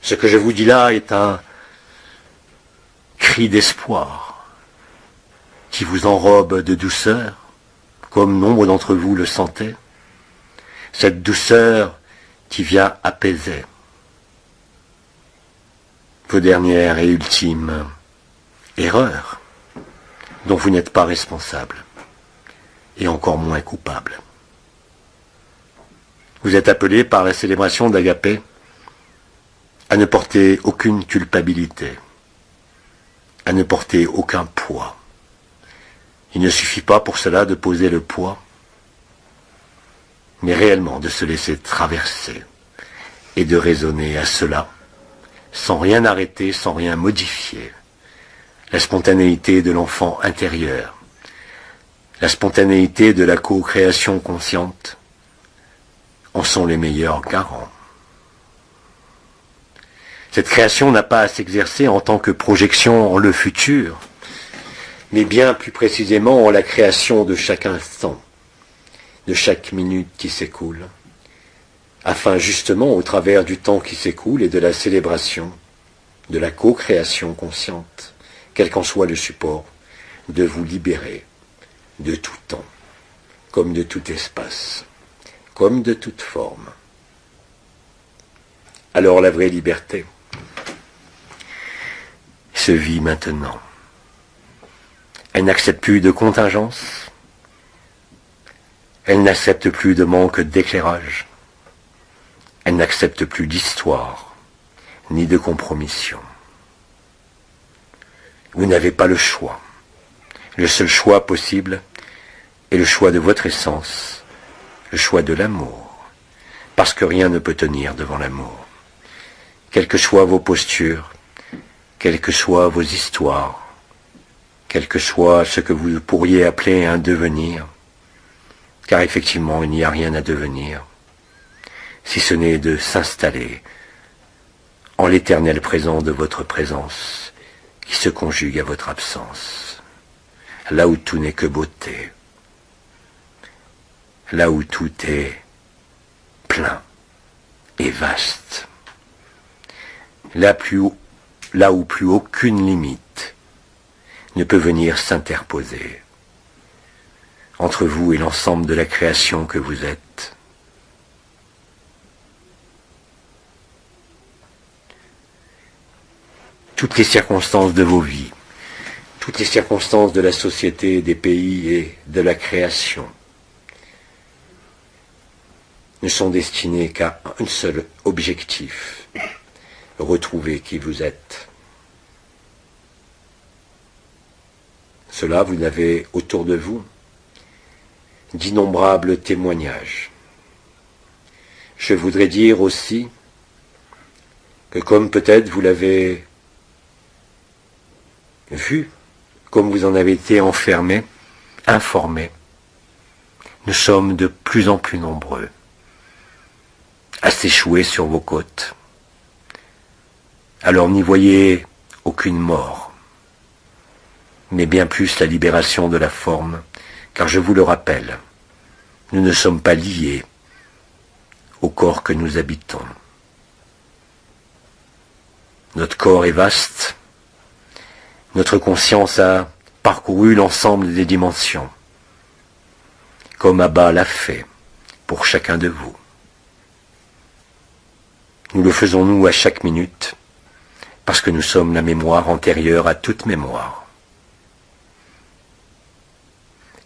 Ce que je vous dis là est un cri d'espoir qui vous enrobe de douceur, comme nombre d'entre vous le sentaient, cette douceur qui vient apaiser vos dernières et ultimes erreurs dont vous n'êtes pas responsable et encore moins coupable. Vous êtes appelés par la célébration d'Agapé à ne porter aucune culpabilité, à ne porter aucun poids. Il ne suffit pas pour cela de poser le poids, mais réellement de se laisser traverser et de raisonner à cela, sans rien arrêter, sans rien modifier. La spontanéité de l'enfant intérieur, la spontanéité de la co-création consciente en sont les meilleurs garants. Cette création n'a pas à s'exercer en tant que projection en le futur, mais bien plus précisément en la création de chaque instant, de chaque minute qui s'écoule, afin justement, au travers du temps qui s'écoule et de la célébration, de la co-création consciente, quel qu'en soit le support, de vous libérer de tout temps, comme de tout espace, comme de toute forme. Alors la vraie liberté se vit maintenant. Elle n'accepte plus de contingence, elle n'accepte plus de manque d'éclairage, elle n'accepte plus d'histoire, ni de compromission. Vous n'avez pas le choix. Le seul choix possible est le choix de votre essence, le choix de l'amour, parce que rien ne peut tenir devant l'amour. Quelles que soient vos postures, quelles que soient vos histoires, quel que soit ce que vous pourriez appeler un devenir, car effectivement il n'y a rien à devenir, si ce n'est de s'installer en l'éternel présent de votre présence, qui se conjugue à votre absence, là où tout n'est que beauté, là où tout est plein et vaste, là où plus aucune limite ne peut venir s'interposer entre vous et l'ensemble de la création que vous êtes. Toutes les circonstances de vos vies, toutes les circonstances de la société, des pays et de la création ne sont destinées qu'à un seul objectif, retrouver qui vous êtes. Cela, vous n'avez autour de vous d'innombrables témoignages. Je voudrais dire aussi que comme peut-être vous l'avez vu, comme vous en avez été enfermé, informé, nous sommes de plus en plus nombreux à s'échouer sur vos côtes. Alors n'y voyez aucune mort, mais bien plus la libération de la forme, car je vous le rappelle, nous ne sommes pas liés au corps que nous habitons. Notre corps est vaste, notre conscience a parcouru l'ensemble des dimensions, comme Abba l'a fait pour chacun de vous. Nous le faisons nous à chaque minute, parce que nous sommes la mémoire antérieure à toute mémoire.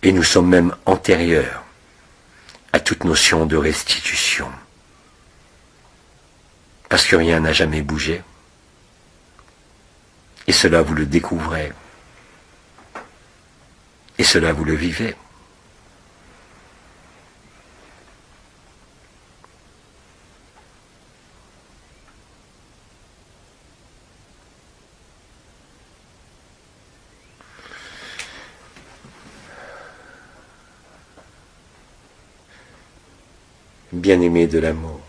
Et nous sommes même antérieurs à toute notion de restitution. Parce que rien n'a jamais bougé. Et cela vous le découvrez. Et cela vous le vivez. bien-aimés de l'amour.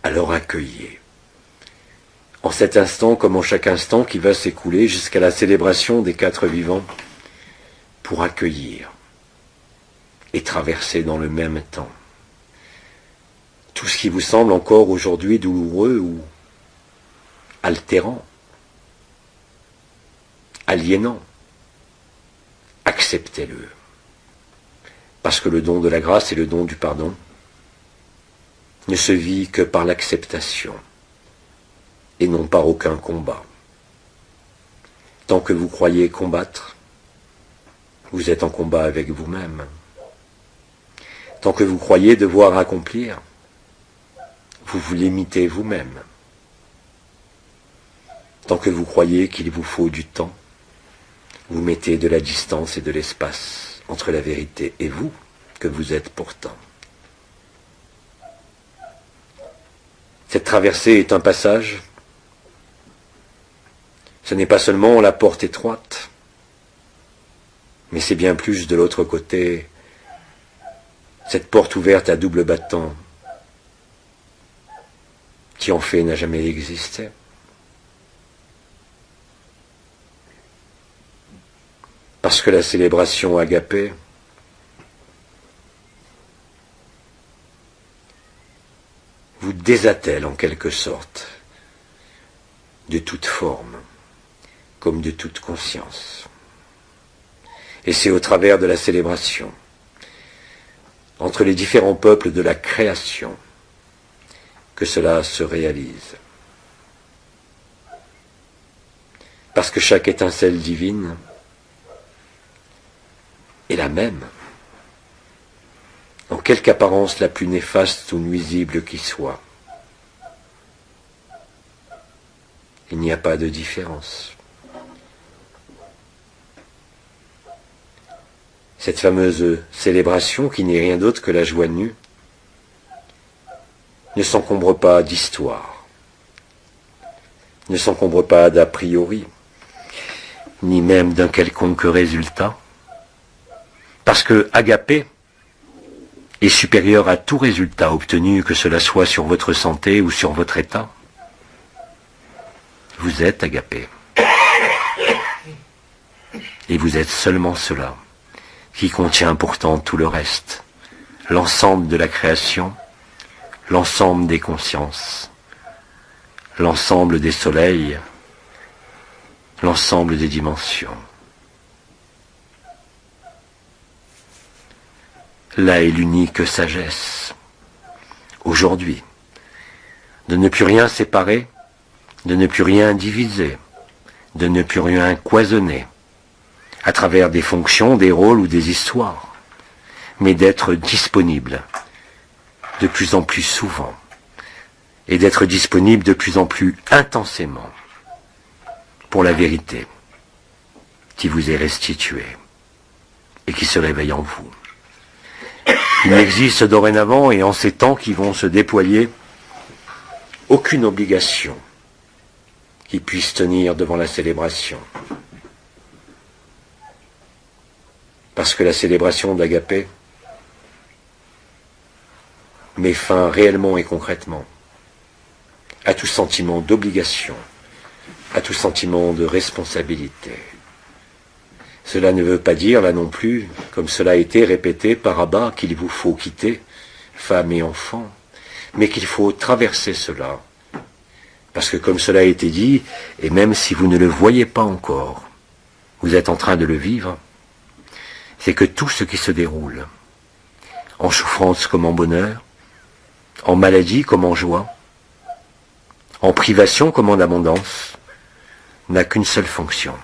Alors accueillez, en cet instant comme en chaque instant qui va s'écouler jusqu'à la célébration des 4 vivants, pour accueillir et traverser dans le même temps tout ce qui vous semble encore aujourd'hui douloureux ou altérant, aliénant. Acceptez-le, parce que le don de la grâce et le don du pardon ne se vit que par l'acceptation et non par aucun combat. Tant que vous croyez combattre, vous êtes en combat avec vous-même. Tant que vous croyez devoir accomplir, vous vous limitez vous-même. Tant que vous croyez qu'il vous faut du temps, vous mettez de la distance et de l'espace entre la vérité et vous, que vous êtes pourtant. Cette traversée est un passage. Ce n'est pas seulement la porte étroite, mais c'est bien plus de l'autre côté, cette porte ouverte à double battant, qui en fait n'a jamais existé. Parce que la célébration agapée vous désattelle en quelque sorte de toute forme, comme de toute conscience. Et c'est au travers de la célébration, entre les différents peuples de la création, que cela se réalise. Parce que chaque étincelle divine est la même, en quelque apparence la plus néfaste ou nuisible qui soit. Il n'y a pas de différence. Cette fameuse célébration, qui n'est rien d'autre que la joie nue, ne s'encombre pas d'histoire, ne s'encombre pas d'a priori, ni même d'un quelconque résultat, parce que agapé est supérieur à tout résultat obtenu, que cela soit sur votre santé ou sur votre état. Vous êtes agapé. Et vous êtes seulement cela, qui contient pourtant tout le reste, l'ensemble de la création, l'ensemble des consciences, l'ensemble des soleils, l'ensemble des dimensions. Là est l'unique sagesse, aujourd'hui, de ne plus rien séparer, de ne plus rien diviser, de ne plus rien cloisonner, à travers des fonctions, des rôles ou des histoires, mais d'être disponible de plus en plus souvent, et d'être disponible de plus en plus intensément pour la vérité qui vous est restituée et qui se réveille en vous. Il n'existe dorénavant, et en ces temps qui vont se déployer, aucune obligation qui puisse tenir devant la célébration. Parce que la célébration d'Agapé met fin réellement et concrètement à tout sentiment d'obligation, à tout sentiment de responsabilité. Cela ne veut pas dire, là non plus, comme cela a été répété par Abba, qu'il vous faut quitter femme et enfants, mais qu'il faut traverser cela. Parce que comme cela a été dit, et même si vous ne le voyez pas encore, vous êtes en train de le vivre, c'est que tout ce qui se déroule, en souffrance comme en bonheur, en maladie comme en joie, en privation comme en abondance, n'a qu'une seule fonction: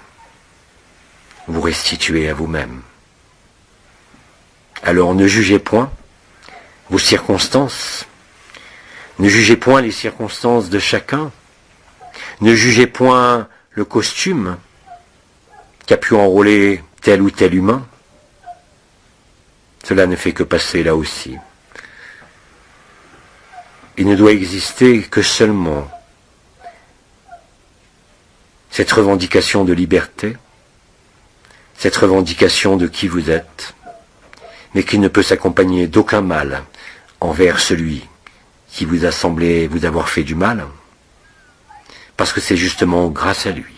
vous restituer à vous-même. Alors ne jugez point vos circonstances, ne jugez point les circonstances de chacun, ne jugez point le costume qu'a pu enrôler tel ou tel humain. Cela ne fait que passer là aussi. Il ne doit exister que seulement cette revendication de liberté, cette revendication de qui vous êtes, mais qui ne peut s'accompagner d'aucun mal envers celui qui vous a semblé vous avoir fait du mal, parce que c'est justement grâce à lui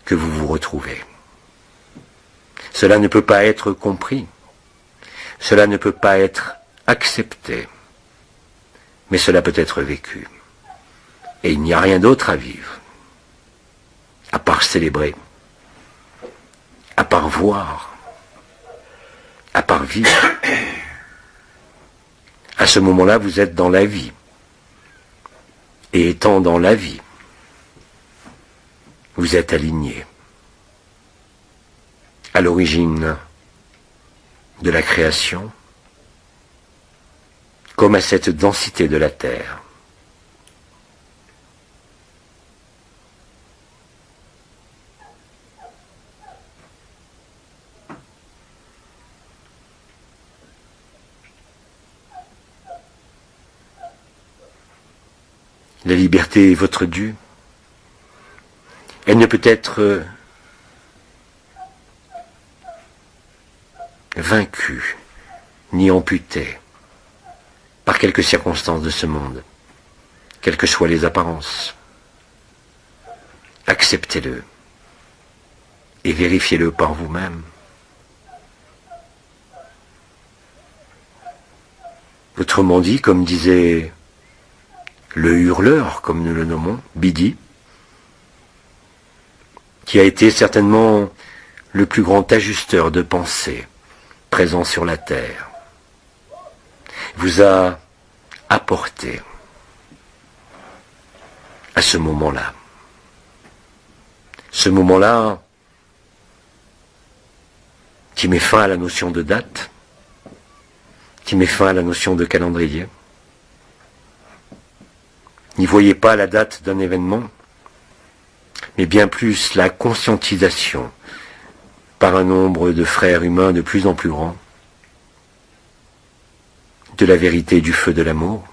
que vous vous retrouvez. Cela ne peut pas être compris, cela ne peut pas être accepté, mais cela peut être vécu. Et il n'y a rien d'autre à vivre, à part célébrer, à part voir, à part vivre. À ce moment-là, vous êtes dans la vie. Et étant dans la vie, vous êtes aligné à l'origine de la création, comme à cette densité de la terre. La liberté est votre dû. Elle ne peut être vaincue ni amputée par quelques circonstances de ce monde, quelles que soient les apparences. Acceptez-le et vérifiez-le par vous-même. Autrement dit, comme disait le hurleur, comme nous le nommons, Bidi, qui a été certainement le plus grand ajusteur de pensée présent sur la terre, vous a apporté à ce moment-là qui met fin à la notion de date, qui met fin à la notion de calendrier. N'y voyez pas la date d'un événement, mais bien plus la conscientisation par un nombre de frères humains de plus en plus grand de la vérité du feu de l'amour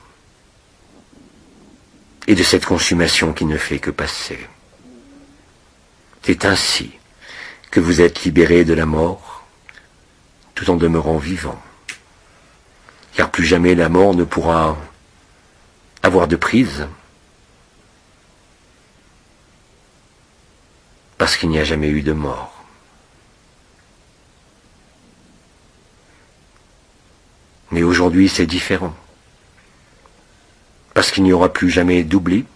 et de cette consommation qui ne fait que passer. C'est ainsi que vous êtes libérés de la mort tout en demeurant vivant, car plus jamais la mort ne pourra avoir de prise, parce qu'il n'y a jamais eu de mort. Mais aujourd'hui c'est différent, parce qu'il n'y aura plus jamais d'oubli,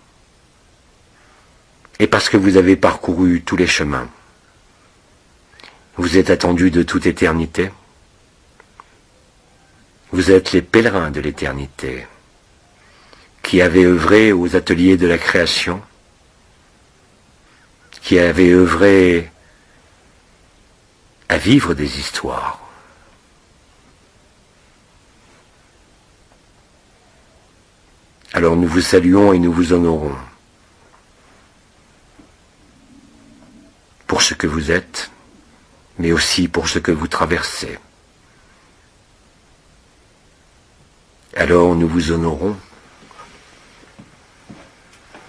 et parce que vous avez parcouru tous les chemins. Vous êtes attendus de toute éternité. Vous êtes les pèlerins de l'éternité, qui avaient œuvré aux ateliers de la création, qui avaient œuvré à vivre des histoires. Alors nous vous saluons et nous vous honorons pour ce que vous êtes, mais aussi pour ce que vous traversez. Alors nous vous honorons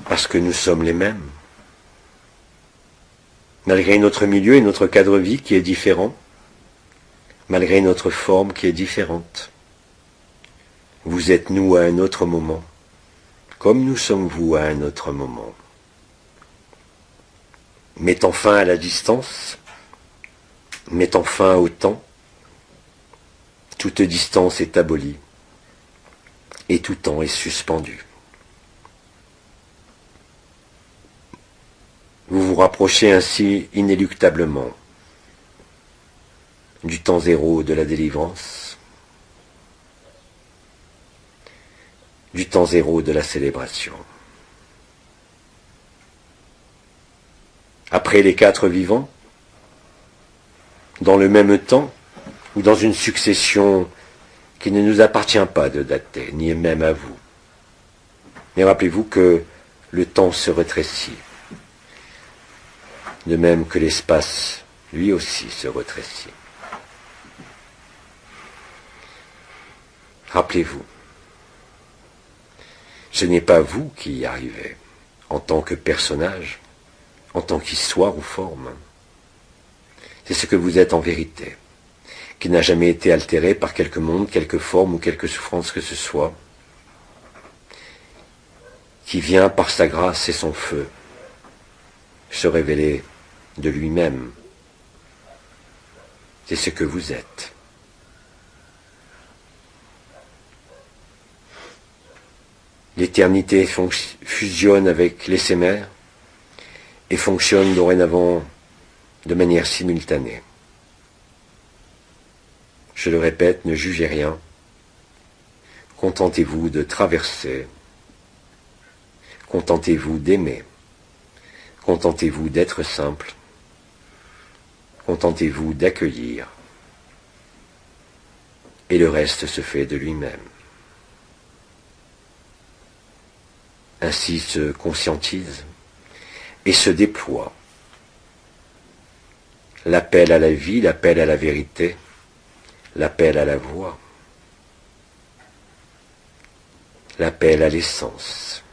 parce que nous sommes les mêmes. Malgré notre milieu et notre cadre de vie qui est différent, malgré notre forme qui est différente, vous êtes nous à un autre moment, comme nous sommes vous à un autre moment. Mettant fin à la distance, mettant fin au temps, toute distance est abolie et tout temps est suspendu. Vous vous rapprochez ainsi inéluctablement du temps zéro de la délivrance, du temps zéro de la célébration. Après les quatre vivants, dans le même temps ou dans une succession qui ne nous appartient pas de dater, ni même à vous. Mais rappelez-vous que le temps se rétrécit, de même que l'espace, lui aussi, se rétrécit. Rappelez-vous, ce n'est pas vous qui y arrivez, en tant que personnage, en tant qu'histoire ou forme. C'est ce que vous êtes en vérité, qui n'a jamais été altéré par quelque monde, quelque forme ou quelque souffrance que ce soit, qui vient par sa grâce et son feu se révéler de lui-même. C'est ce que vous êtes. L'éternité fusionne avec l'éphémère et fonctionne dorénavant de manière simultanée. Je le répète, ne jugez rien. Contentez-vous de traverser. Contentez-vous d'aimer. Contentez-vous d'être simple. Contentez-vous d'accueillir. Et le reste se fait de lui-même. Ainsi se conscientise et se déploie l'appel à la vie, l'appel à la vérité, l'appel à la voix, l'appel à l'essence.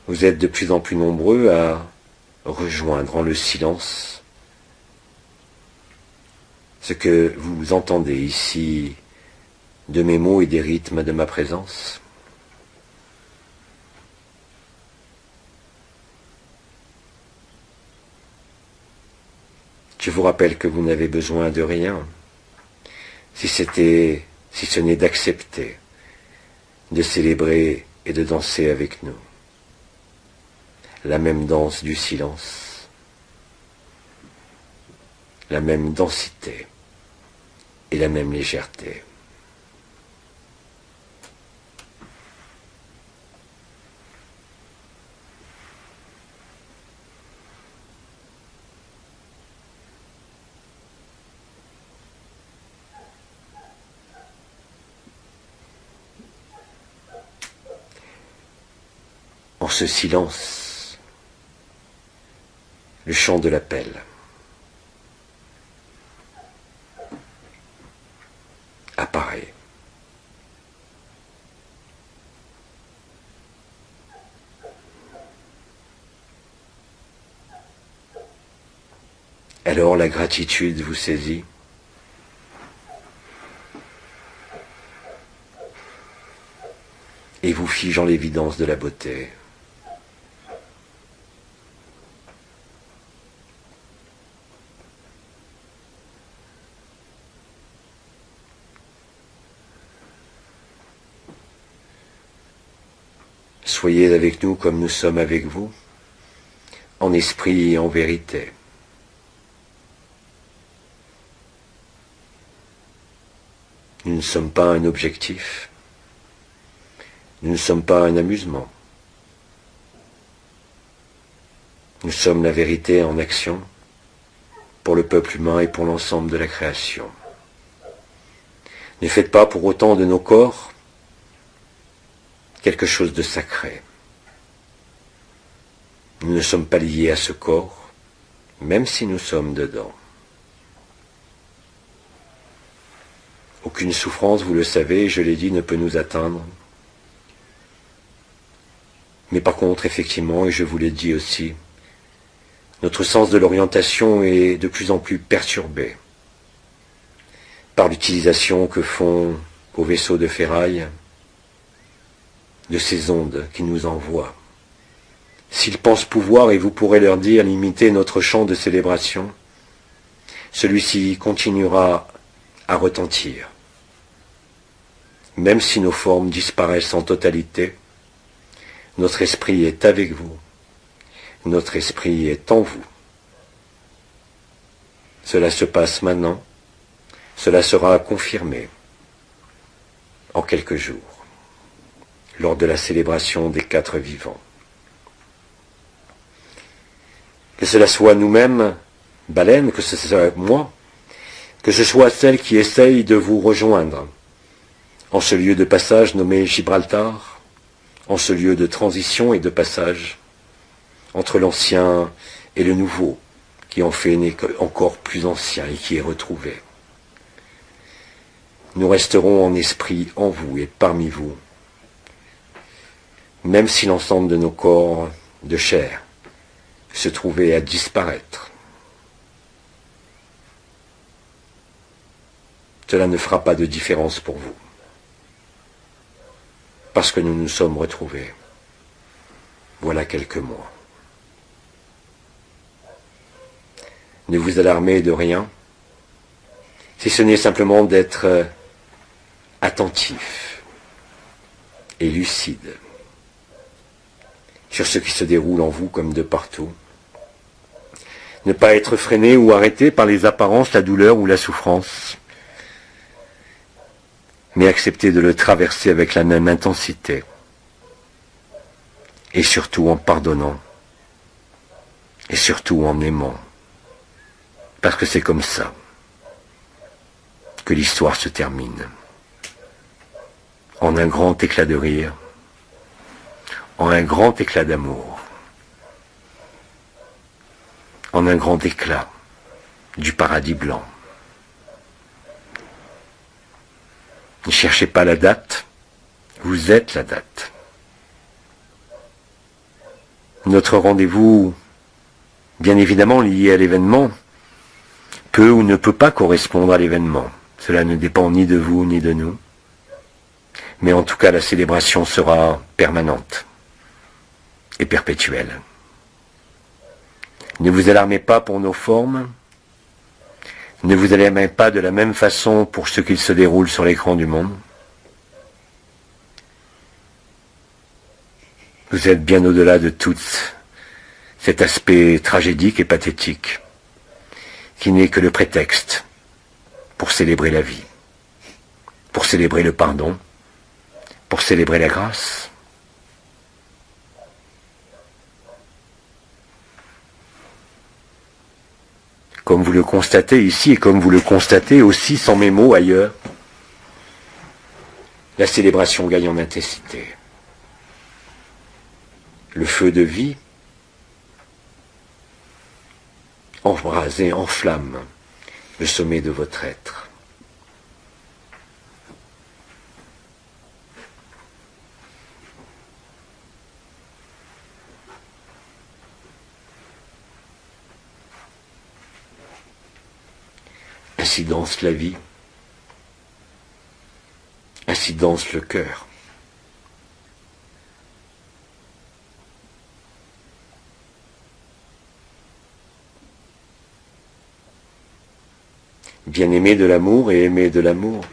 Vous êtes de plus en plus nombreux à rejoindre en le silence ce que vous entendez ici de mes mots et des rythmes de ma présence. Je vous rappelle que vous n'avez besoin de rien, si ce n'est d'accepter, de célébrer et de danser avec nous. La même danse du silence, la même densité et la même légèreté. En ce silence, le chant de l'appel apparaît. Alors la gratitude vous saisit. Et vous fige en l'évidence de la beauté. Soyez avec nous comme nous sommes avec vous, en esprit et en vérité. Nous ne sommes pas un objectif, nous ne sommes pas un amusement. Nous sommes la vérité en action pour le peuple humain et pour l'ensemble de la création. Ne faites pas pour autant de nos corps quelque chose de sacré. Nous ne sommes pas liés à ce corps, même si nous sommes dedans. Aucune souffrance, vous le savez, je l'ai dit, ne peut nous atteindre. Mais par contre, effectivement, et je vous l'ai dit aussi, notre sens de l'orientation est de plus en plus perturbé par l'utilisation que font aux vaisseaux de ferraille de ces ondes qui nous envoient. S'ils pensent pouvoir, et vous pourrez leur dire, limiter notre chant de célébration, celui-ci continuera à retentir. Même si nos formes disparaissent en totalité, notre esprit est avec vous. Notre esprit est en vous. Cela se passe maintenant. Cela sera confirmé en quelques jours, lors de la célébration des 4 vivants. Que cela soit nous-mêmes, baleines, que ce soit moi, que ce soit celle qui essaye de vous rejoindre, en ce lieu de passage nommé Gibraltar, en ce lieu de transition et de passage, entre l'ancien et le nouveau, qui en fait encore plus ancien et qui est retrouvé. Nous resterons en esprit en vous et parmi vous, même si l'ensemble de nos corps de chair se trouvait à disparaître. Cela ne fera pas de différence pour vous, parce que nous nous sommes retrouvés, voilà quelques mois. Ne vous alarmez de rien, si ce n'est simplement d'être attentif et lucide sur ce qui se déroule en vous comme de partout. Ne pas être freiné ou arrêté par les apparences, la douleur ou la souffrance, mais accepter de le traverser avec la même intensité et surtout en pardonnant et surtout en aimant, parce que c'est comme ça que l'histoire se termine, en un grand éclat de rire, en un grand éclat d'amour, en un grand éclat du paradis blanc. Ne cherchez pas la date, vous êtes la date. Notre rendez-vous, bien évidemment lié à l'événement, peut ou ne peut pas correspondre à l'événement. Cela ne dépend ni de vous ni de nous. Mais en tout cas, la célébration sera permanente et perpétuelle. Ne vous alarmez pas pour nos formes. Ne vous alarmez pas de la même façon pour ce qu'il se déroule sur l'écran du monde. Vous êtes bien au-delà de tout cet aspect tragédique et pathétique qui n'est que le prétexte pour célébrer la vie, pour célébrer le pardon, pour célébrer la grâce. Comme vous le constatez ici et comme vous le constatez aussi sans mes mots ailleurs, la célébration gagne en intensité. Le feu de vie embrase et enflamme le sommet de votre être. Ainsi danse la vie, ainsi danse le cœur. Bien aimé de l'amour et aimé de l'amour.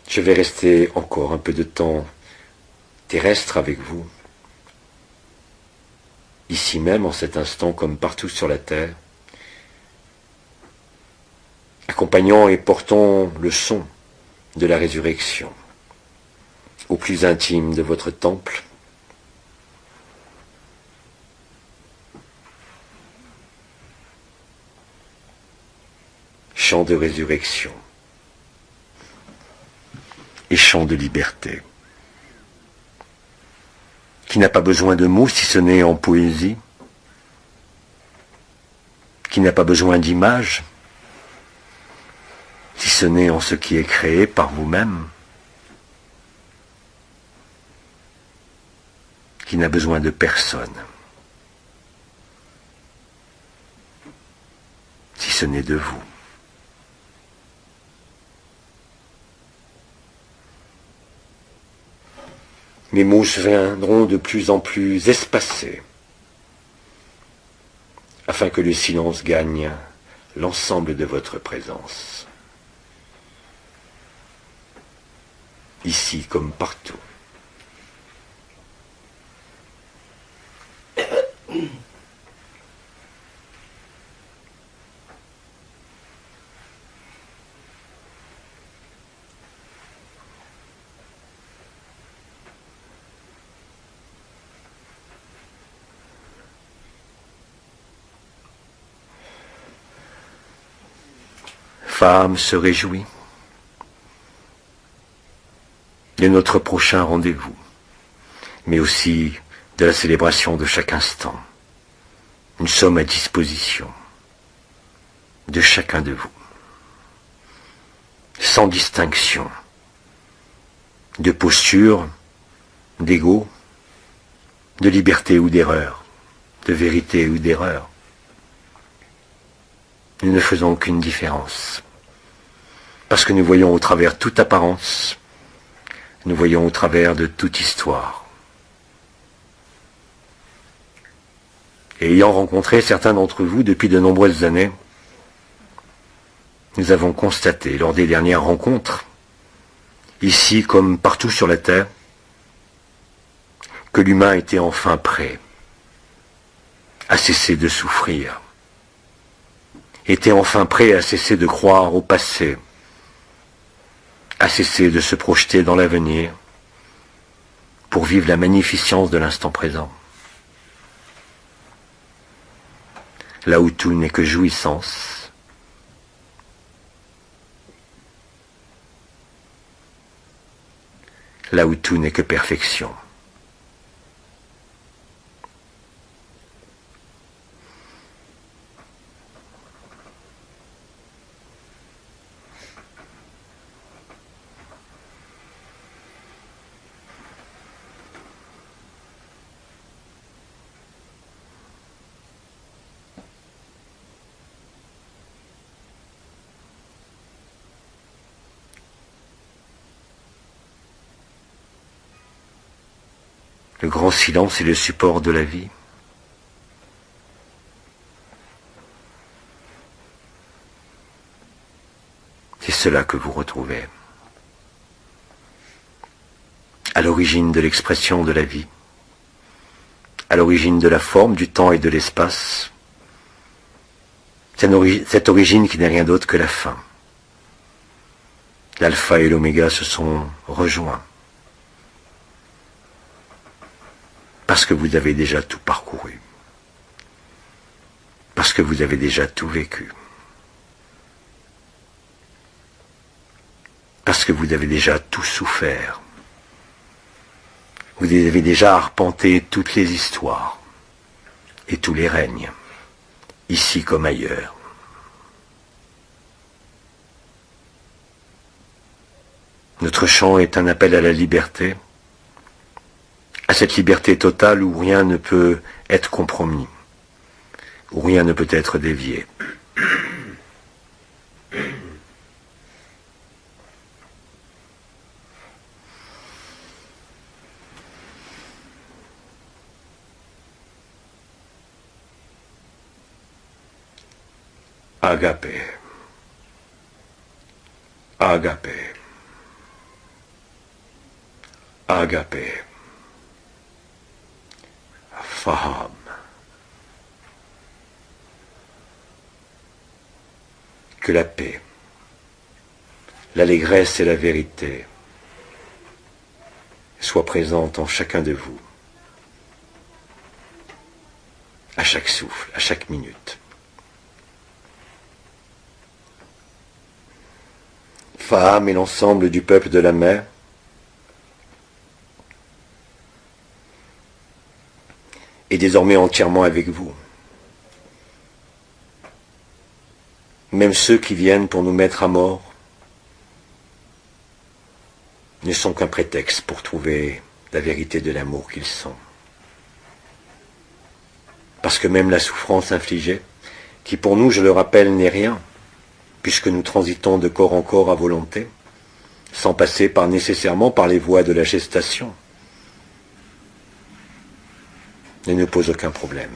Je vais rester encore un peu de temps terrestre avec vous, ici même en cet instant comme partout sur la terre, accompagnant et portant le son de la résurrection au plus intime de votre temple. Chant de résurrection et chant de liberté, qui n'a pas besoin de mots si ce n'est en poésie, qui n'a pas besoin d'images si ce n'est en ce qui est créé par vous-même, qui n'a besoin de personne si ce n'est de vous. Mes mots viendront de plus en plus espacés, afin que le silence gagne l'ensemble de votre présence, ici comme partout. femme se réjouit de notre prochain rendez-vous, mais aussi de la célébration de chaque instant. Nous sommes à disposition de chacun de vous, sans distinction de posture, d'ego, de liberté ou d'erreur, de vérité ou d'erreur. Nous ne faisons aucune différence, parce que nous voyons au travers toute apparence, nous voyons au travers de toute histoire. Et ayant rencontré certains d'entre vous depuis de nombreuses années, nous avons constaté lors des dernières rencontres, ici comme partout sur la terre, que l'humain était enfin prêt à cesser de souffrir, était enfin prêt à cesser de croire au passé, à cesser de se projeter dans l'avenir pour vivre la magnificence de l'instant présent. Là où tout n'est que jouissance, là où tout n'est que perfection. Le grand silence est le support de la vie. C'est cela que vous retrouvez à l'origine de l'expression de la vie, à l'origine de la forme, du temps et de l'espace. Cette origine qui n'est rien d'autre que la fin. L'alpha et l'oméga se sont rejoints. Parce que vous avez déjà tout parcouru. Parce que vous avez déjà tout vécu. Parce que vous avez déjà tout souffert. Vous avez déjà arpenté toutes les histoires et tous les règnes, ici comme ailleurs. Notre chant est un appel à la liberté, à cette liberté totale où rien ne peut être compromis, où rien ne peut être dévié. Agapé, agapé, agapé. Faham. Que la paix, l'allégresse et la vérité soient présentes en chacun de vous, à chaque souffle, à chaque minute. Faham et l'ensemble du peuple de la mer est désormais entièrement avec vous. Même ceux qui viennent pour nous mettre à mort ne sont qu'un prétexte pour trouver la vérité de l'amour qu'ils sont. Parce que même la souffrance infligée, qui pour nous, je le rappelle, n'est rien, puisque nous transitons de corps en corps à volonté, sans passer nécessairement par les voies de la gestation, ne nous pose aucun problème.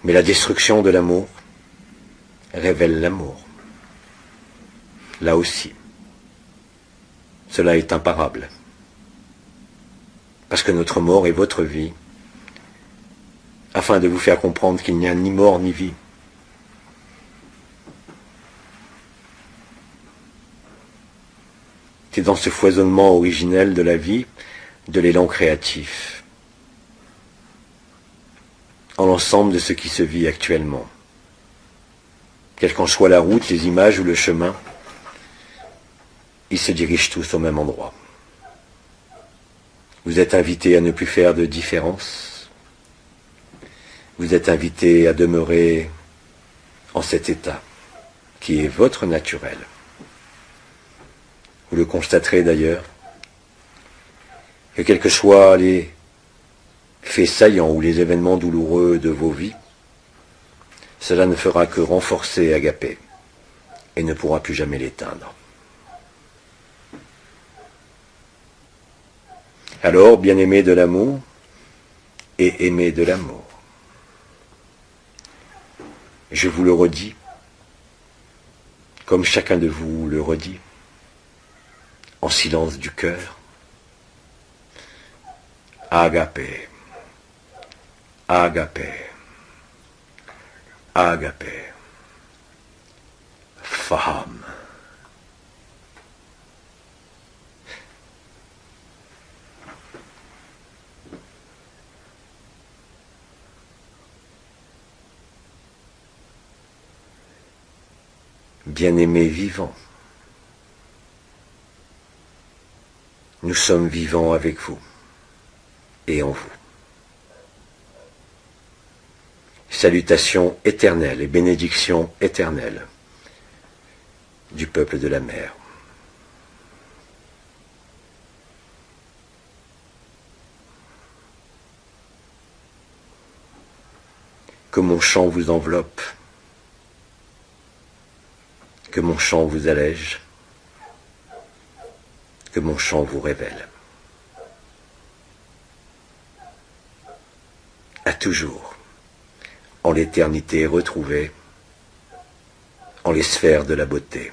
Mais la destruction de l'amour révèle l'amour. Là aussi, cela est imparable. Parce que notre mort est votre vie, afin de vous faire comprendre qu'il n'y a ni mort ni vie. C'est dans ce foisonnement originel de la vie, de l'élan créatif, en l'ensemble de ce qui se vit actuellement, quelle qu'en soit la route, les images ou le chemin, ils se dirigent tous au même endroit. Vous êtes invité à ne plus faire de différence. Vous êtes invité à demeurer en cet état qui est votre naturel. Vous le constaterez d'ailleurs, que quels que soient les faits saillants ou les événements douloureux de vos vies, cela ne fera que renforcer Agapé et ne pourra plus jamais l'éteindre. Alors, bien-aimés de l'amour et aimés de l'amour, je vous le redis, comme chacun de vous le redit, en silence du cœur, Agapé, Agapé, Agapé, femme. Bien-aimés vivants, nous sommes vivants avec vous et en vous. Salutations éternelles et bénédictions éternelles du peuple de la mer. Que mon chant vous enveloppe, que mon chant vous allège, que mon chant vous révèle. À toujours, en l'éternité retrouvée, en les sphères de la beauté.